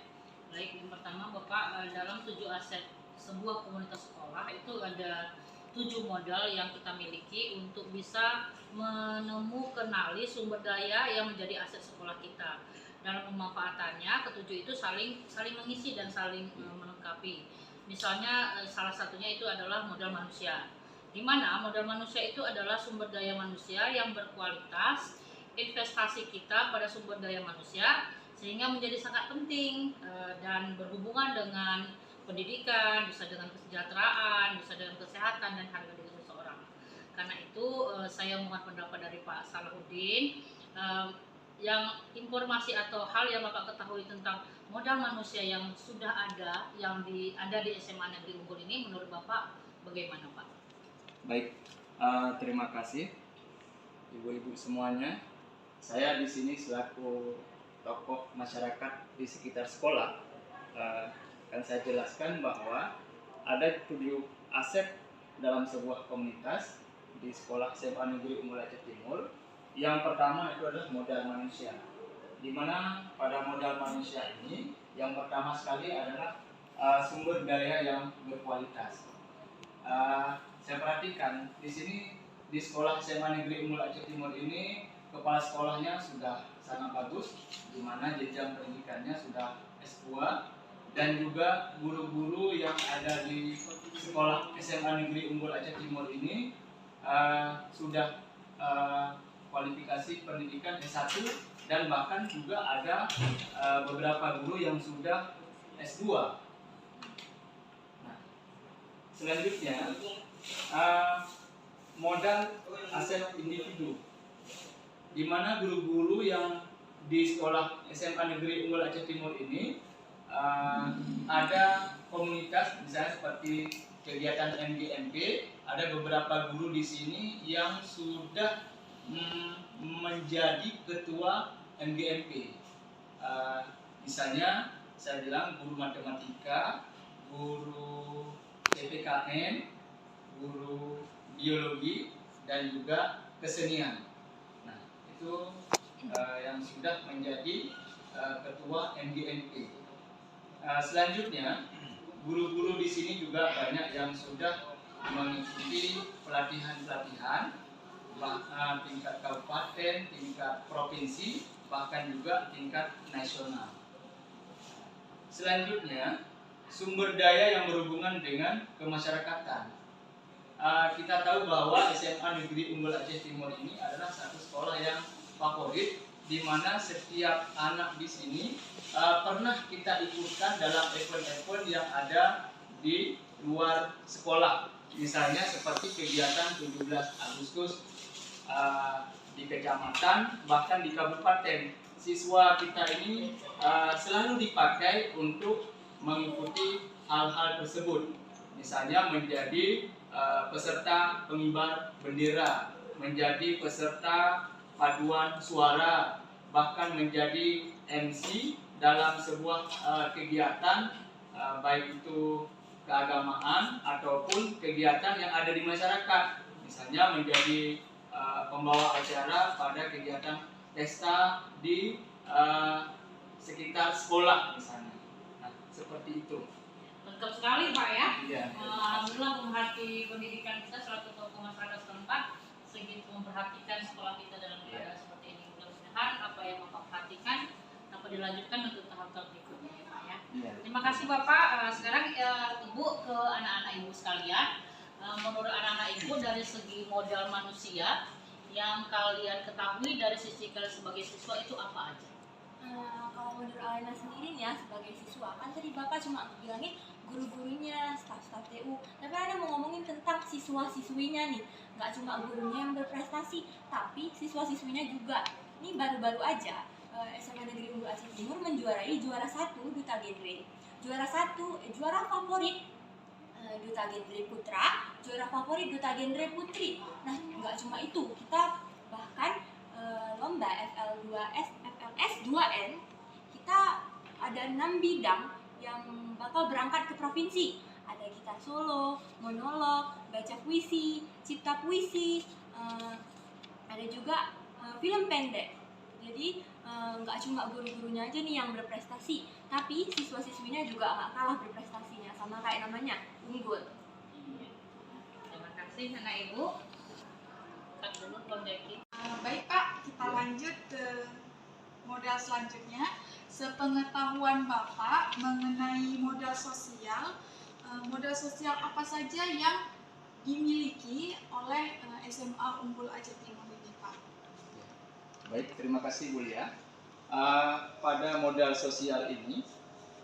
baik. Yang pertama, Bapak, dalam 7 aset sebuah komunitas sekolah itu ada 7 modal yang kita miliki untuk bisa kenali sumber daya yang menjadi aset sekolah kita. Dalam pemanfaatannya, ketujuh itu saling mengisi dan saling melengkapi. Misalnya salah satunya itu adalah modal manusia, di mana modal manusia itu adalah sumber daya manusia yang berkualitas, investasi kita pada sumber daya manusia sehingga menjadi sangat penting dan berhubungan dengan pendidikan, bisa dengan kesejahteraan, bisa dengan kesehatan dan harga diri seseorang. Karena itu saya mohon pendapat dari Pak Salahuddin, yang informasi atau hal yang Bapak ketahui tentang modal manusia yang sudah ada ada di SMA Negeri Unggul ini, menurut Bapak bagaimana, Pak? Baik, terima kasih ibu-ibu semuanya. Saya di sini selaku tokoh masyarakat di sekitar sekolah akan saya jelaskan bahwa ada 7 aset dalam sebuah komunitas di sekolah SMA Negeri Unggul Aceh Timur. Yang pertama itu adalah modal manusia, di mana pada modal manusia ini yang pertama sekali adalah sumber daya yang berkualitas. Saya perhatikan di sini di sekolah SMA Negeri Unggul Aceh Timur ini kepala sekolahnya sudah sangat bagus, di mana jenjang pendidikannya sudah S2, dan juga guru-guru yang ada di sekolah SMA Negeri Unggul Aceh Timur ini sudah kualifikasi pendidikan S1, dan bahkan juga ada beberapa guru yang sudah S2. Nah, selanjutnya modal aset individu, di mana guru-guru yang di sekolah SMA Negeri Unggul Aceh Timur ini ada komunitas, misalnya seperti kegiatan MGMP. Ada beberapa guru di sini yang sudah menjadi ketua MGMP. Misalnya saya bilang guru matematika, guru PPKN, guru biologi, dan juga kesenian. Nah, itu yang sudah menjadi ketua MGMP. Selanjutnya, guru-guru di sini juga banyak yang sudah mengikuti pelatihan-pelatihan tingkat kabupaten, tingkat provinsi, bahkan juga tingkat nasional. Selanjutnya, sumber daya yang berhubungan dengan kemasyarakatan. Kita tahu bahwa SMA Negeri Unggul Aceh Timur ini adalah satu sekolah yang favorit, di mana setiap anak di sini pernah kita ikutkan dalam event-event yang ada di luar sekolah. Misalnya seperti kegiatan 17 Agustus di kecamatan, bahkan di kabupaten. Siswa kita ini selalu dipakai untuk mengikuti hal-hal tersebut. Misalnya menjadi peserta pengibar bendera, menjadi peserta paduan suara, bahkan menjadi MC dalam sebuah kegiatan baik itu keagamaan ataupun kegiatan yang ada di masyarakat. Misalnya menjadi pembawa acara pada kegiatan pesta di sekitar sekolah misalnya. Nah, seperti itu. Lengkap sekali, Pak, ya. Iya. Alhamdulillah pemerhati pendidikan kita selaku tokoh masyarakat setempat segitu memperhatikan sekolah kita dalam keadaan seperti ini. Mudah-mudahan apa yang Bapak perhatikan dapat dilanjutkan untuk tahap-tahap berikutnya, ya, Pak, ya. Iya. Terima kasih, Bapak. Sekarang Ibu ke anak-anak Ibu sekalian. Menurut anak-anak Ibu, dari segi modal manusia yang kalian ketahui dari sisi kalian sebagai siswa itu apa aja? Kalau menurut Alena sendiri nih ya sebagai siswa, kan tadi Bapak cuma bilangin guru-gurunya, staf-staf TU, tapi Alena mau ngomongin tentang siswa-siswinya nih. Nggak cuma gurunya yang berprestasi, tapi siswa-siswinya juga. Ini baru-baru aja SMA Negeri Unggul Aceh Timur menjuarai juara 1 duta genre. Juara favorit duta genre putra, juara favorit duta genre putri. Nah, nggak cuma itu, kita bahkan lomba FL2S, FLS 2N, kita ada 6 bidang yang bakal berangkat ke provinsi. Ada gitar solo, monolog, baca puisi, cipta puisi, ada juga film pendek. Jadi nggak cuma guru-gurunya aja nih yang berprestasi, tapi siswa-siswinya juga nggak kalah berprestasinya, sama kayak namanya, unggul. Terima kasih anak ibu. Kan dulu Jackie. Baik Pak, kita lanjut ke modal selanjutnya. Sepengetahuan Bapak mengenai modal sosial apa saja yang dimiliki oleh SMA Unggul Aceh Timur ini Pak? Baik, terima kasih Bu Lia. Pada modal sosial ini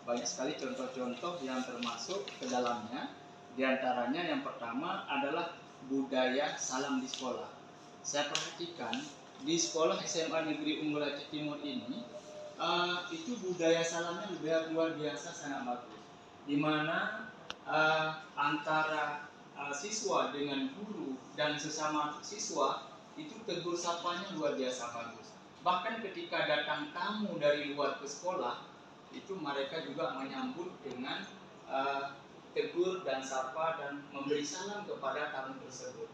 banyak sekali contoh-contoh yang termasuk ke dalamnya. Di antaranya yang pertama adalah budaya salam di sekolah. Saya perhatikan di sekolah SMA Negeri Unggul Aceh Timur ini itu budaya salamnya luar biasa sangat bagus. Di mana antara siswa dengan guru dan sesama siswa itu tegur sapanya luar biasa bagus. Bahkan ketika datang tamu dari luar ke sekolah, itu mereka juga menyambut dengan tegur dan sapa dan memberi salam kepada tamu tersebut.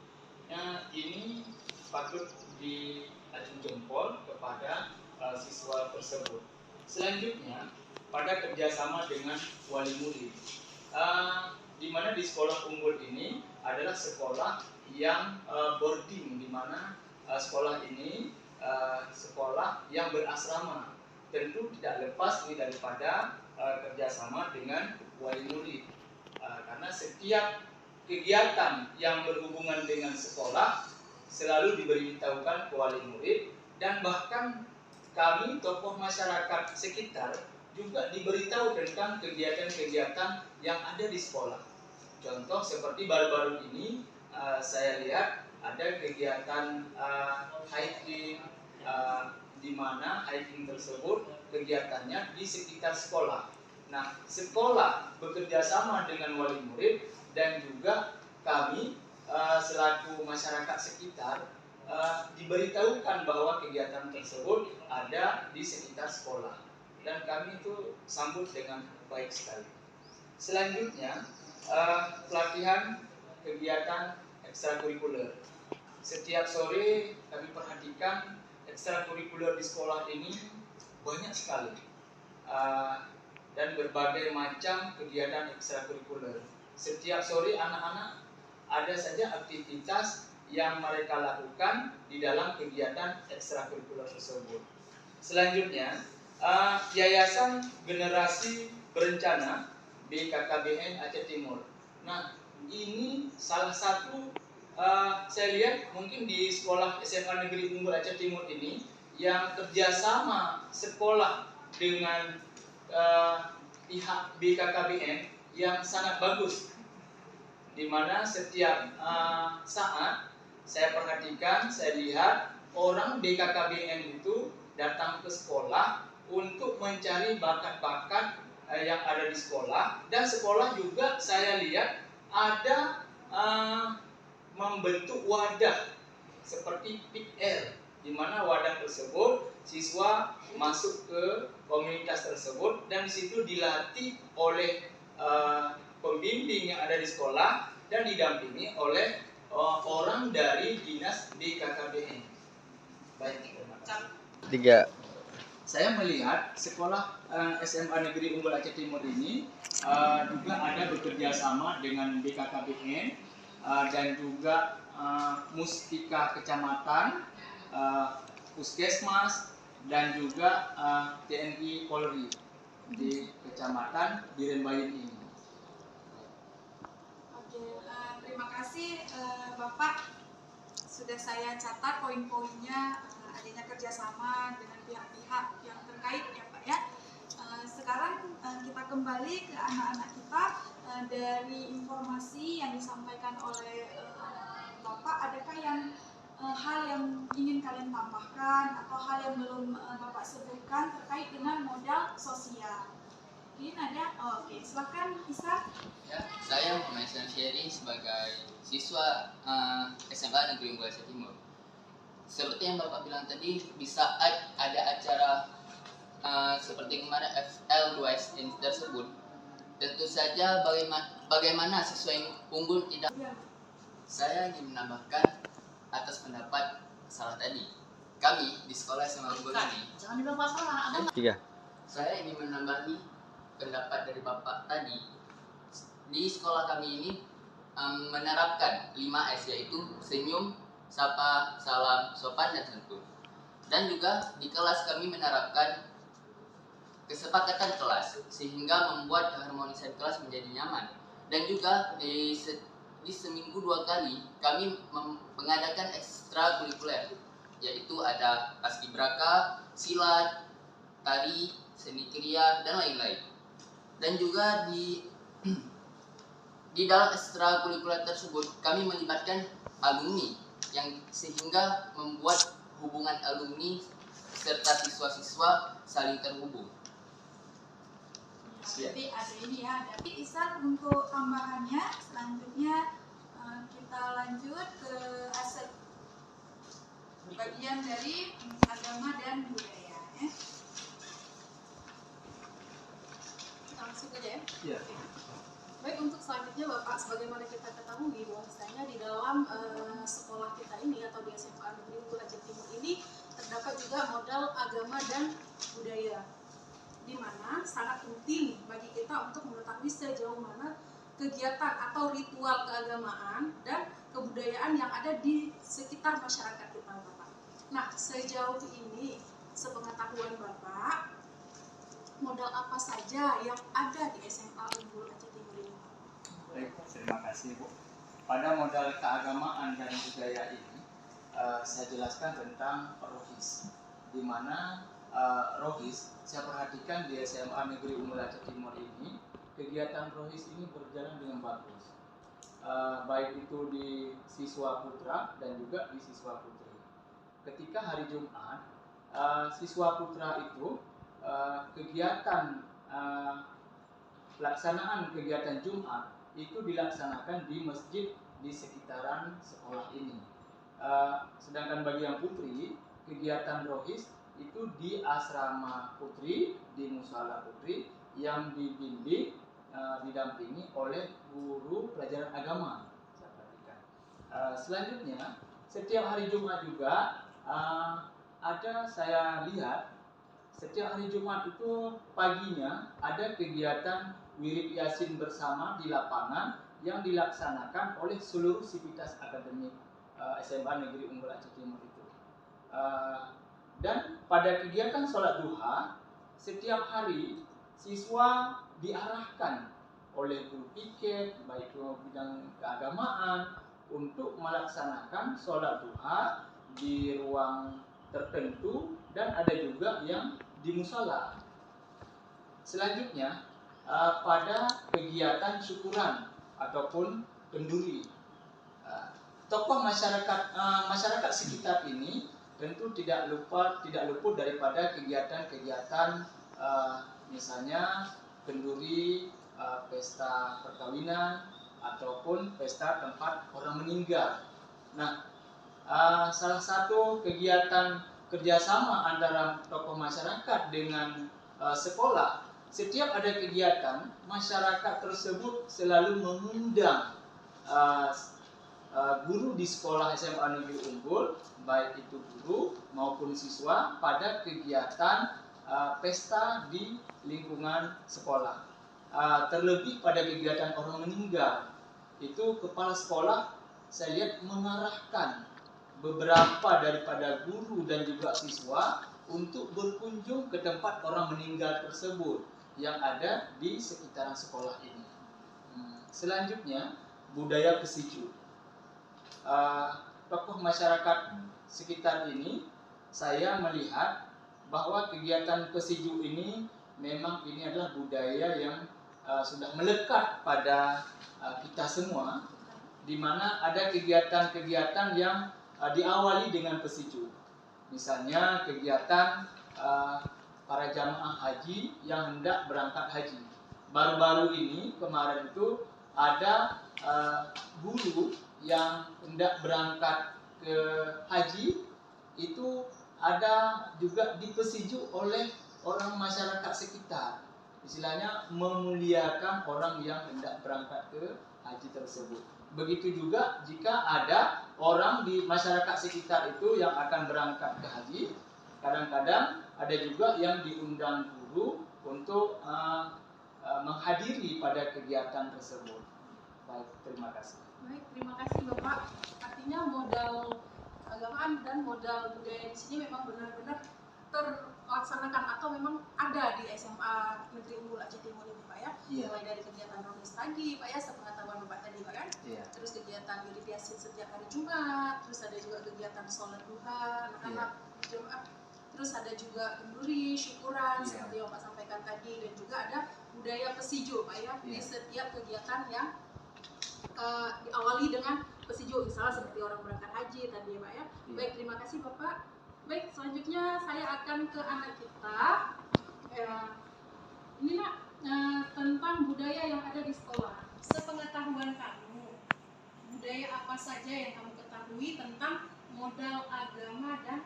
Ini patut diacung jempol kepada siswa tersebut. Selanjutnya, pada kerjasama dengan wali murid, di mana di sekolah unggul ini adalah sekolah yang boarding, di mana sekolah ini sekolah yang berasrama. Tentu tidak lepas ini daripada kerjasama dengan wali murid, karena setiap kegiatan yang berhubungan dengan sekolah selalu diberitahukan ke wali murid, dan bahkan kami tokoh masyarakat sekitar juga diberitahu tentang kegiatan-kegiatan yang ada di sekolah. Contoh seperti baru-baru ini saya lihat ada kegiatan hiking, di mana hiking tersebut kegiatannya di sekitar sekolah. Nah, sekolah bekerja sama dengan wali murid dan juga kami selaku masyarakat sekitar diberitahukan bahwa kegiatan tersebut ada di sekitar sekolah, dan kami itu sambut dengan baik sekali. Selanjutnya, pelatihan kegiatan ekstrakurikuler. Setiap sore kami perhatikan ekstrakurikuler di sekolah ini banyak sekali, dan berbagai macam kegiatan ekstrakurikuler. Setiap sore anak-anak ada saja aktivitas yang mereka lakukan di dalam kegiatan ekstrakurikuler tersebut. Selanjutnya, Yayasan Generasi Berencana BKKBN Aceh Timur. Nah, ini salah satu saya lihat mungkin di sekolah SMA Negeri Unggul Aceh Timur ini yang kerjasama sekolah dengan pihak BKKBN yang sangat bagus, di mana setiap saat saya perhatikan, saya lihat orang BKKBN itu datang ke sekolah untuk mencari bakat-bakat yang ada di sekolah, dan sekolah juga saya lihat ada membentuk wadah seperti PIK-R, di mana wadah tersebut siswa masuk ke komunitas tersebut dan di situ dilatih oleh pembimbing yang ada di sekolah dan didampingi oleh orang dari dinas BKKBN. Baik, terima kasih. Saya melihat sekolah SMA Negeri Unggul Aceh Timur ini juga ada bekerja sama dengan BKKBN dan juga Muspika Kecamatan, Puskesmas, dan juga TNI Polri di Kecamatan Birenbayan ini. Oke, terima kasih Bapak. Sudah saya catat poin-poinnya adanya kerjasama dengan pihak-pihak yang terkait ya Pak ya. Sekarang kita kembali ke anak-anak kita. Dari informasi yang disampaikan oleh Bapak, adakah hal yang ingin kalian tambahkan atau hal yang belum Bapak sebutkan terkait dengan modal sosial? Mungkin ada? Oke, silakan Isa. Ya, saya Muhammad Syari sebagai siswa SMA Negeri Unggul Aceh Timur. Seperti yang Bapak bilang tadi, di saat ada acara seperti kemarin FL2S ini tersebut, tentu saja bagaimana siswa yang unggul tidak. Saya ingin menambahkan atas pendapat salah tadi. Kami di sekolah SMA Unggul ini, Jangan dibilang masalah. saya ingin menambahi pendapat dari Bapak tadi. Di sekolah kami ini menerapkan 5S, yaitu senyum, sapa, salam, sopan, dan santun. Dan juga di kelas kami menerapkan kesepakatan kelas sehingga membuat keharmonisan kelas menjadi nyaman. Dan juga di seminggu 2 kali kami mengadakan ekstrakurikuler, yaitu ada paskibraka, silat, tari, seni kriya, dan lain-lain. Dan juga di dalam ekstrakurikuler tersebut kami melibatkan alumni yang sehingga membuat hubungan alumni serta siswa-siswa saling terhubung. Jadi ada ini ya, ada Isa untuk tambahannya. Selanjutnya kita lanjut ke aset bagian dari agama dan budaya ya. Langsung aja ya. Iya. Baik, untuk selanjutnya Bapak, sebagaimana kita ketahui bahwasanya di dalam sekolah kita ini atau di SMA Negeri Unggul Aceh Timur ini terdapat juga modal agama dan budaya, di mana sangat penting bagi kita untuk mengetahui sejauh mana kegiatan atau ritual keagamaan dan kebudayaan yang ada di sekitar masyarakat kita, Bapak. Nah, sejauh ini, sepengetahuan Bapak, modal apa saja yang ada di SMA Unggul Aceh Timur ini? Baik, terima kasih Bu. Pada modal keagamaan dan budaya ini, saya jelaskan tentang rohis, di mana rohis, saya perhatikan di SMA Negeri Unggul Aceh Timur ini, kegiatan rohis ini berjalan dengan bagus. Baik itu di siswa putra dan juga di siswa putri. Ketika hari Jumat, siswa putra itu kegiatan pelaksanaan kegiatan Jumat itu dilaksanakan di masjid di sekitaran sekolah ini. Sedangkan bagi yang putri, kegiatan rohis itu di asrama putri, di musala putri yang dibimbing, didampingi oleh guru pelajaran agama. Saya perhatikan. Selanjutnya, setiap hari Jumat juga saya lihat setiap hari Jumat itu paginya ada kegiatan wirid yasin bersama di lapangan yang dilaksanakan oleh seluruh sivitas akademik SMA Negeri Unggul Aceh Timur itu. Dan pada kegiatan sholat duha, setiap hari siswa diarahkan oleh guru piket, baik itu bidang keagamaan, untuk melaksanakan sholat duha di ruang tertentu dan ada juga yang di musala. Selanjutnya, pada kegiatan syukuran ataupun kenduri, tokoh masyarakat sekitar ini tentu tidak luput daripada kegiatan-kegiatan misalnya kenduri, pesta perkawinan ataupun pesta tempat orang meninggal. Nah, salah satu kegiatan kerjasama antara tokoh masyarakat dengan sekolah, setiap ada kegiatan, masyarakat tersebut selalu mengundang guru di sekolah SMA Negeri Unggul, baik itu guru maupun siswa, pada kegiatan pesta di lingkungan sekolah. Terlebih pada kegiatan orang meninggal, itu kepala sekolah saya lihat mengarahkan beberapa daripada guru dan juga siswa untuk berkunjung ke tempat orang meninggal tersebut yang ada di sekitaran sekolah ini. Selanjutnya, budaya pesiju. Tokoh masyarakat sekitar ini saya melihat bahwa kegiatan pesiju ini memang ini adalah budaya yang sudah melekat pada kita semua, di mana ada kegiatan-kegiatan yang diawali dengan pesiju. Misalnya kegiatan para jamaah haji yang hendak berangkat haji. Baru-baru ini kemarin itu ada guru yang hendak berangkat ke haji, itu ada juga dipesiju oleh orang masyarakat sekitar. Istilahnya memuliakan orang yang hendak berangkat ke haji tersebut. Begitu juga jika ada orang di masyarakat sekitar itu yang akan berangkat ke haji, kadang-kadang ada juga yang diundang guru untuk menghadiri pada kegiatan tersebut. Baik, terima kasih. Baik, terima kasih Bapak. Artinya modal keagamaan dan modal budaya di sini memang benar-benar terlaksanakan atau memang ada di SMA Negeri Unggul Aceh Timur ini Pak ya. Iya. Mulai dari kegiatan rohis pagi Pak ya, sepengetahuan Bapak tadi Pak kan. Iya. Terus kegiatan wirid yasin setiap hari Jumat, terus ada juga kegiatan sholat duha anak-anak Jumat. Terus ada juga kenduri, syukuran seperti yang Bapak sampaikan tadi, dan juga ada budaya pesiju Pak ya di setiap kegiatan yang diawali dengan pesiju, misalnya seperti orang berangkat haji tadi ya Pak ya. Baik, terima kasih Bapak. Baik, selanjutnya saya akan ke anak kita. Ini Nak, tentang budaya yang ada di sekolah. Sepengetahuan kamu, budaya apa saja yang kamu ketahui tentang modal agama dan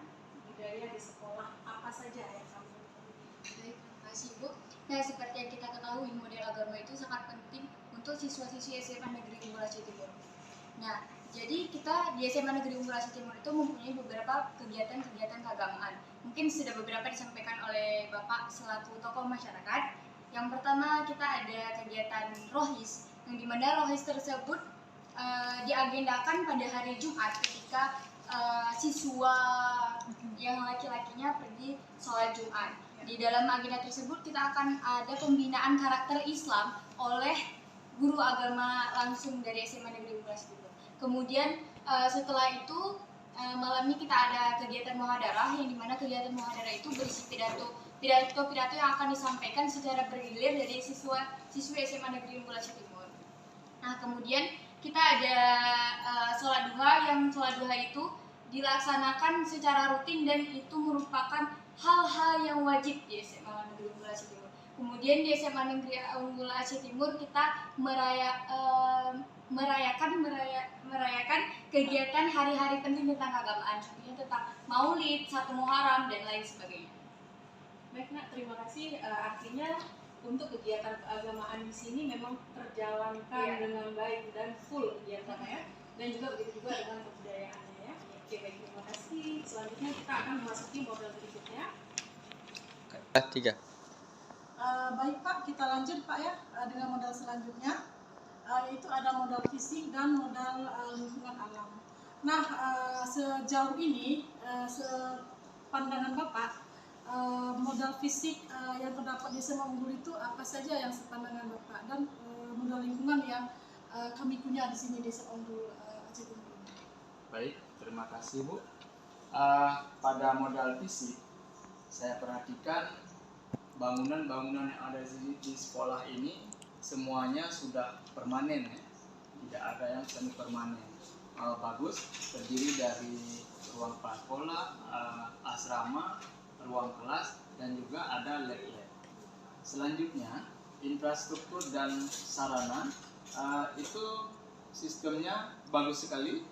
budaya di sekolah? Apa saja yang kamu ketahui? Baik, terima kasih Bu. Nah, seperti yang kita ketahui, model agama itu sangat penting untuk siswa-siswi SMA Negeri Unggul Aceh Timur. Nah, jadi kita di SMA Negeri Unggul Aceh Timur itu mempunyai beberapa kegiatan-kegiatan keagamaan. Mungkin sudah beberapa disampaikan oleh Bapak selaku tokoh masyarakat. Yang pertama kita ada kegiatan rohis, yang dimana rohis tersebut diagendakan pada hari Jumat ketika siswa yang laki-lakinya pergi sholat Jumat. Di dalam agenda tersebut kita akan ada pembinaan karakter Islam oleh guru agama langsung dari SMA Negeri Unggul Aceh Timur. Kemudian setelah itu malamnya kita ada kegiatan muhadarah, yang dimana kegiatan muhadarah itu berisi pidato yang akan disampaikan secara bergilir dari siswi SMA Negeri Unggul Aceh Timur. Nah, kemudian kita ada sholat duha, yang sholat duha itu dilaksanakan secara rutin dan itu merupakan hal-hal yang wajib di SMA Negeri Unggul Aceh Timur. Kemudian di SMA Negeri Unggul Aceh Timur kita merayakan kegiatan hari-hari penting tentang keagamaan, contohnya tentang Maulid, 1 Muharram dan lain sebagainya. Baik Nak, terima kasih. Artinya untuk kegiatan keagamaan di sini memang terjalankan dengan baik dan full kegiatannya, dan juga begitu juga dengan kebudayaannya ya. Oke, baik, terima kasih. Selanjutnya kita akan memasuki model berikutnya. 3. Baik Pak, kita lanjut Pak ya dengan modal selanjutnya, yaitu ada modal fisik dan modal lingkungan alam. Nah, sejauh ini, sepandangan Bapak, modal fisik yang terdapat di SMA Unggul itu apa saja yang sepandangan Bapak, dan modal lingkungan yang kami punya di sini di SMA Unggul Aceh Timur. Baik, terima kasih Bu. Pada modal fisik, saya perhatikan bangunan-bangunan yang ada di sekolah ini semuanya sudah permanen ya. Tidak ada yang semi permanen. Bagus, terdiri dari ruang prasekolah, asrama, ruang kelas, dan juga ada lab-lab. Selanjutnya, infrastruktur dan sarana itu sistemnya bagus sekali.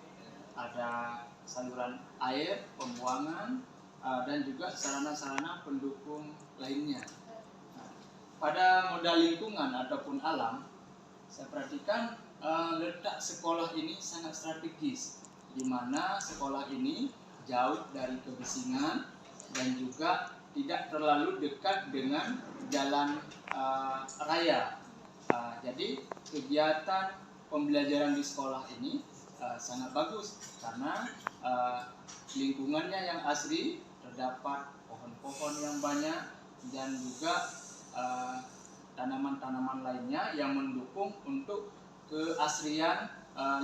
Ada saluran air, pembuangan, dan juga sarana-sarana pendukung lainnya. Pada modal lingkungan ataupun alam, saya perhatikan letak sekolah ini sangat strategis, di mana sekolah ini jauh dari kebisingan dan juga tidak terlalu dekat dengan jalan raya. Jadi kegiatan pembelajaran di sekolah ini sangat bagus karena lingkungannya yang asri, terdapat pohon-pohon yang banyak dan juga tanaman-tanaman lainnya yang mendukung untuk keasrian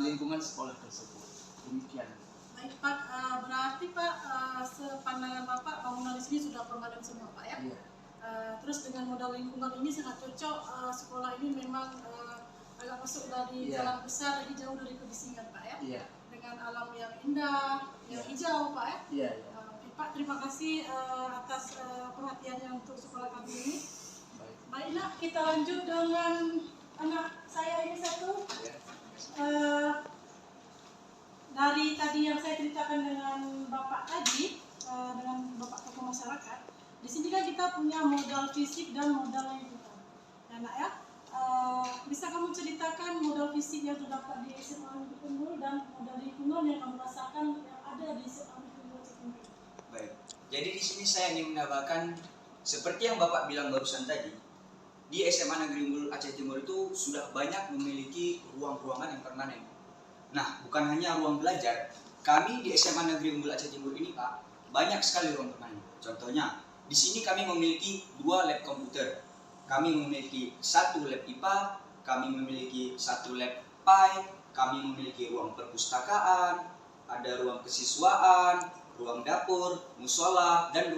lingkungan sekolah tersebut. Demikian. Baik Pak, berarti Pak sepandangan siswa permanen semua Pak ya. Iya. Terus dengan modal lingkungan ini sangat cocok, sekolah ini memang agak masuk dari jalan besar, jadi jauh dari kebisingan Pak ya. Iya. Dengan alam yang indah, yang hijau Pak ya. Iya. Oke, Pak, terima kasih atas perhatiannya untuk sekolah kami ini. Baiklah, kita lanjut dengan anak saya ini satu. Dari tadi yang saya ceritakan dengan Bapak tadi, dengan Bapak tokoh masyarakat, di sini kan kita punya modal fisik dan modal lingkungan. Ya, Nak ya, bisa kamu ceritakan modal fisik yang terdapat di SMA Negeri Unggul dan modal lingkungan yang kamu rasakan yang ada di SMA Negeri Unggul Aceh Timur? Baik, jadi di sini saya ingin menambahkan seperti yang Bapak bilang barusan tadi, di SMA Negeri Unggul Aceh Timur itu sudah banyak memiliki ruang-ruangan yang permanen. Nah, bukan hanya ruang belajar, kami di SMA Negeri Unggul Aceh Timur ini Pak, banyak sekali ruang permanen. Contohnya, di sini kami memiliki 2 lab komputer, kami memiliki 1 lab IPA, kami memiliki 1 lab PAI, kami memiliki ruang perpustakaan, ada ruang kesiswaan, ruang dapur, musola, dan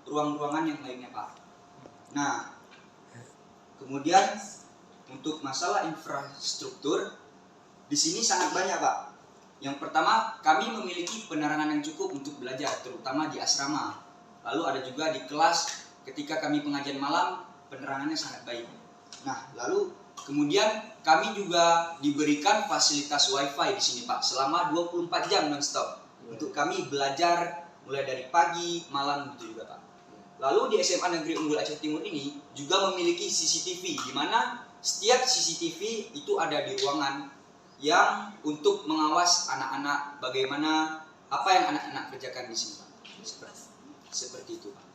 ruang-ruangan yang lainnya Pak. Nah, kemudian untuk masalah infrastruktur, di sini sangat banyak Pak. Yang pertama, kami memiliki penerangan yang cukup untuk belajar, terutama di asrama. Lalu ada juga di kelas, ketika kami pengajian malam, penerangannya sangat baik. Nah, lalu kemudian kami juga diberikan fasilitas wifi di sini Pak, selama 24 jam non-stop. Untuk kami belajar mulai dari pagi, malam gitu juga Pak. Lalu di SMA Negeri Unggul Aceh Timur ini juga memiliki CCTV, di mana setiap CCTV itu ada di ruangan yang untuk mengawas anak-anak bagaimana apa yang anak-anak kerjakan di sini Pak. Seperti itu Pak.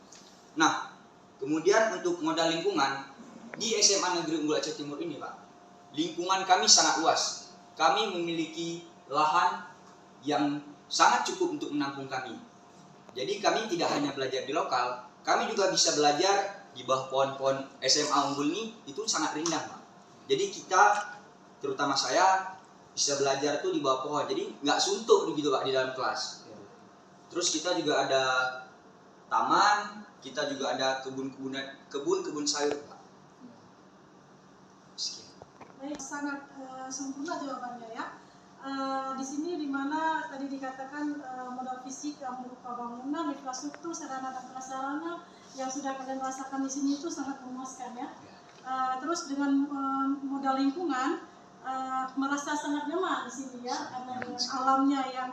Nah, kemudian untuk modal lingkungan di SMA Negeri Unggul Aceh Timur ini Pak, lingkungan kami sangat luas. Kami memiliki lahan yang sangat cukup untuk menampung kami. Jadi kami tidak hanya belajar di lokal, kami juga bisa belajar di bawah pohon-pohon SMA Unggul ini, itu sangat rindang Pak. Jadi kita, terutama saya, bisa belajar tuh di bawah pohon, jadi nggak suntuk gitu Pak di dalam kelas. Terus kita juga ada taman, kita juga ada kebun sayur Pak. Sekian. Baik, sangat sempurna jawabannya ya. Di sini dimana tadi dikatakan modal fisik yang berupa bangunan, infrastruktur, sarana dan prasarana yang sudah kalian rasakan di sini itu sangat memuaskan ya. Terus dengan modal lingkungan merasa sangat nyaman di sini ya, karena dengan alamnya yang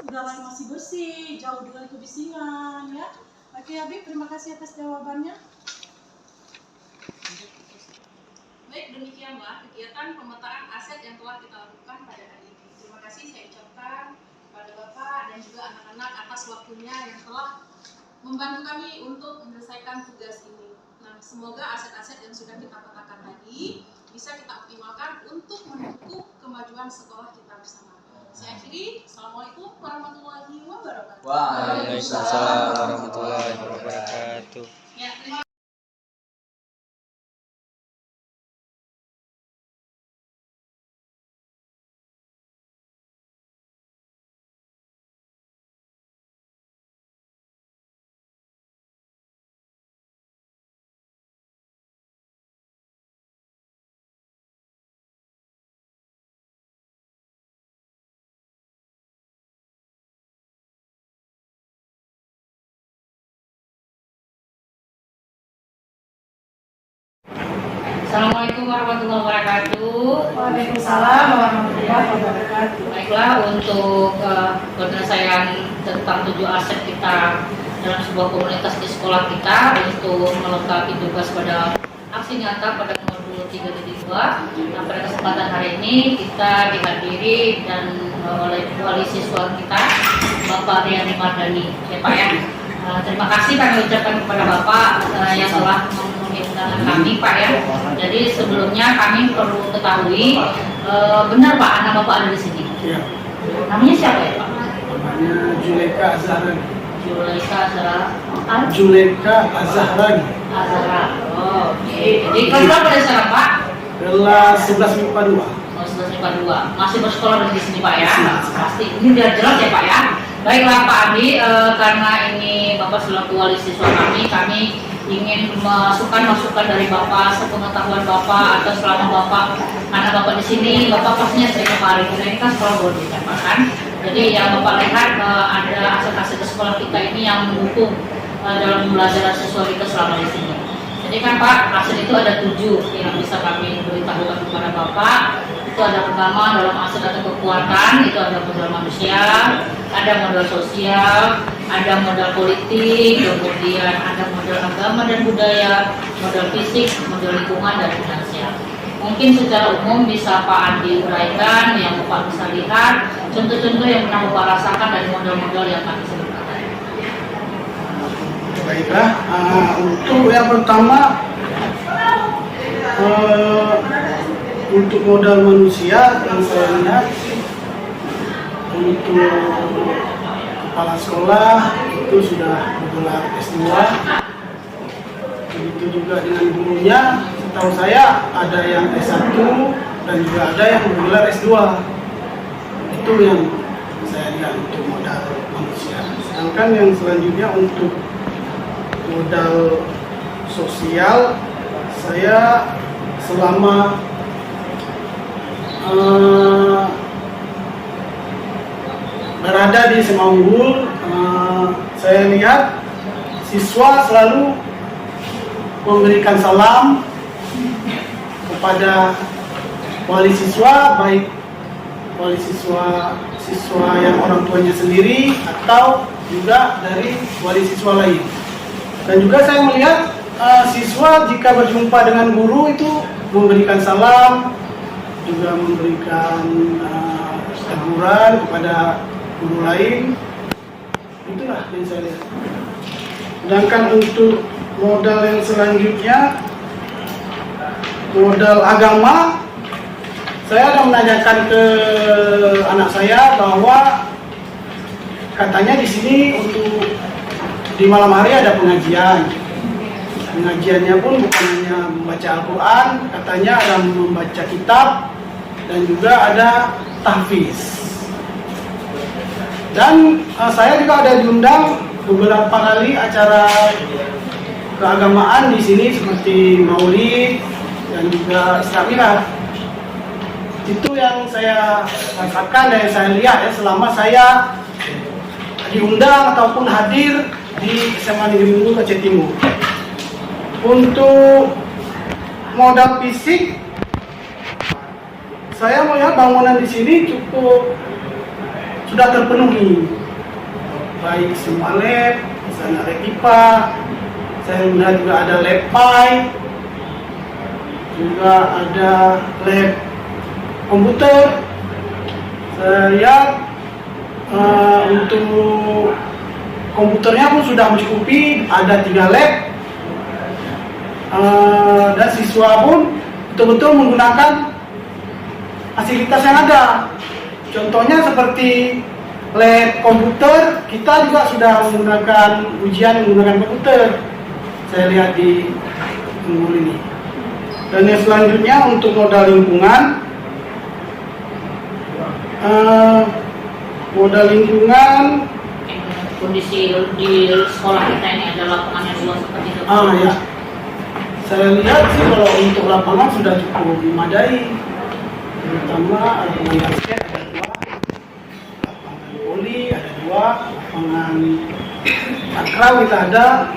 udara yang masih bersih, jauh dari kebisingan ya. Oke Habib, terima kasih atas jawabannya. Baik, demikian Mbak kegiatan pemetaan aset yang telah kita lakukan pada hari ini. Terima kasih saya ucapkan kepada Bapak dan juga anak-anak atas waktunya yang telah membantu kami untuk menyelesaikan tugas ini. Nah, semoga aset-aset yang sudah kita petakan tadi bisa kita optimalkan untuk mendukung kemajuan sekolah kita bersama. Saya akhiri, Assalamualaikum warahmatullahi wabarakatuh. Waalaikumsalam warahmatullahi wabarakatuh. Ya, terima Assalamualaikum warahmatullahi wabarakatuh. Waalaikumsalam warahmatullahi wabarakatuh. Baiklah, untuk penyelesaian tentang 7 aset kita dalam sebuah komunitas di sekolah kita untuk melengkapi tugas pada aksi nyata pada modul 3.2. Nah, pada kesempatan hari ini kita dihadiri dan oleh wali siswa kita Bapak Riani Mardani ya Pak ya. Terima kasih kami ucapkan kepada Bapak yang telah memenuhi undangan kami Pak ya. Jadi sebelumnya kami perlu ketahui benar Pak anak Bapak ada di sini. Ya. Namanya siapa ya Pak? Namanya Juleka Azharani. Juleka Azharani. Juleka Azharani. Azharani. Oh, oke. Jadi kelas berapa dari sekarang Pak? Kelas 11 MIPA 2. Oh, 11 MIPA 2. Masih bersekolah di sini Pak ya? Pasti. Ini biar jelas ya Pak ya. Baiklah Pak Andi, karena ini Bapak selaku wali siswa kami ingin masukan dari Bapak, sepengetahuan Bapak atau selama Bapak, karena Bapak di sini, Bapak pastinya sering kemarin, ini kan sekolah boleh ditambahkan. Jadi yang Bapak lihat ada aset-aset sekolah kita ini yang mendukung dalam pembelajaran siswa kita selama di sini. Jadi kan Pak, aset itu ada 7 yang bisa kami beritahukan kepada Bapak. Itu ada pertama dalam aset atau kekuatan, itu ada modal manusia, ada modal sosial, ada modal politik, kemudian ada modal agama dan budaya, modal fisik, modal lingkungan, dan finansial. Mungkin secara umum bisa Pak Andi uraikan yang Bapak bisa lihat, contoh-contoh yang pernah Bapak rasakan dari modal-modal yang kami sebutkan. Baiklah, untuk yang pertama, untuk modal manusia yang saya lihat, untuk kepala sekolah itu sudah bergelar S2. Begitu juga dengan gurunya, setahu saya ada yang S1 dan juga ada yang bergelar S2. Itu yang saya lihat untuk modal manusia. Sedangkan yang selanjutnya untuk modal sosial, saya selama berada di SMA Unggul, saya lihat siswa selalu memberikan salam kepada wali siswa, baik wali siswa yang orang tuanya sendiri atau juga dari wali siswa lain. Dan juga saya melihat siswa jika berjumpa dengan guru itu memberikan salam, juga memberikan teguran kepada guru lain. Itulah yang saya lihat. Sedangkan untuk modal yang selanjutnya, modal agama, saya ada menanyakan ke anak saya bahwa katanya di sini untuk di malam hari ada pengajian. Pengajiannya pun bukan hanya membaca Al-Quran, katanya ada membaca kitab dan juga ada tahfiz. Dan saya juga ada diundang beberapa kali acara keagamaan di sini seperti Maulid dan juga Isra Mi'raj. Itu yang saya rasakan dan saya lihat ya selama saya diundang ataupun hadir di SMA Negeri Unggul Aceh Timur. Untuk modal fisik, saya melihat bangunan di sini cukup sudah terpenuhi. Baik semua lab, misalnya lab IPA, saya melihat juga ada lab PAI, juga ada lab komputer. Saya lihat untuk komputernya pun sudah mencukupi, ada 3 lab. Dan siswa pun betul-betul menggunakan fasilitas yang ada. Contohnya seperti lab komputer, kita juga sudah menggunakan ujian menggunakan komputer. Saya lihat di Unggul ini. Dan yang selanjutnya untuk modal lingkungan, kondisi di sekolah kita ini ada lapangan yang luas seperti itu. Ya. Saya lihat sih kalau untuk lapangan sudah cukup memadai, terutama lapangan basket ada 2, lapangan voli ada 2, lapangan takraw kita ada,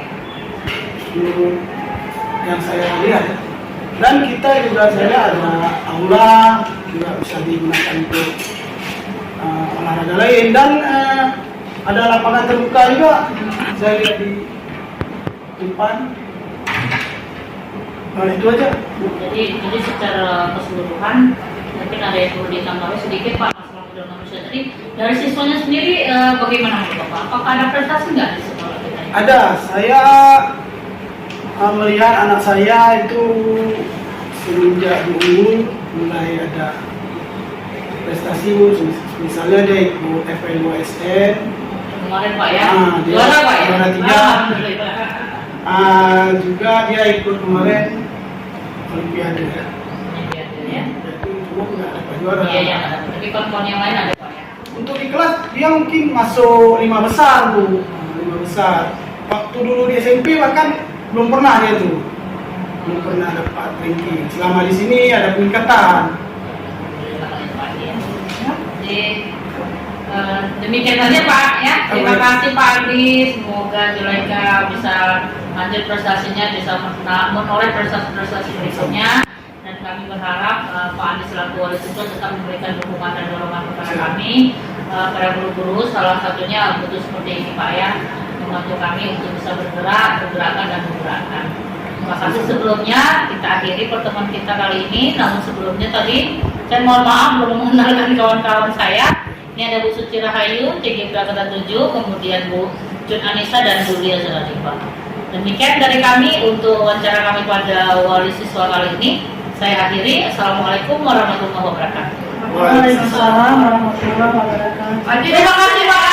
yang saya lihat. Dan kita juga saya ada aula juga bisa digunakan untuk olahraga lain, dan ada lapangan terbuka juga saya lihat di depan. Nah, itu aja. Jadi secara keseluruhan mungkin ada yang perlu ditambah sedikit Pak masalah modal manusia tadi. Dari siswanya sendiri bagaimana menurut Bapak? Apakah ada prestasi nggak di sekolah kita? Ada. Saya melihat anak saya itu semenjak di Unggul mulai ada prestasi, misalnya dia ikut FL2SN kemarin Pak ya. Juara Pak ya. Juara 3. Juga dia ikut kemarin Olimpiade ya. Olimpiade ya. Cuma nggak dapat juara. Iya, tapi kon yang lain ada Pak ya. untuk di kelas dia mungkin masuk 5 besar Bu. Nah, 5 besar. Waktu dulu di SMP bahkan belum pernah dia tuh. Belum pernah dapat ranking. Selama di sini ada peningkatan. Jadi demikian saja Pak ya. Terima kasih Pak Andi. Semoga Zulaika bisa lanjut prestasinya, bisa menoreh prestasi-prestasi berikutnya. Dan kami berharap Pak Andi selaku wali siswa tetap memberikan dukungan dan dorongan kepada kami, para guru-guru, salah satunya betul seperti ini Pak ya, membantu kami untuk bisa bergerak, bergerakan dan menggerakkan. Terima kasih sebelumnya. Kita akhiri pertemuan kita kali ini. Namun sebelumnya tadi saya mohon maaf belum mengenalkan kawan-kawan saya. Ini ada Bu Suci Rahayu, TG Prakata 7, kemudian Bu Jun Anissa dan Bu Lia Zulatika. Demikian dari kami untuk wawancara kami pada wali siswa kali ini. Saya akhiri. Assalamualaikum warahmatullahi wabarakatuh. Waalaikumsalam warahmatullahi wabarakatuh. Terima kasih Pak.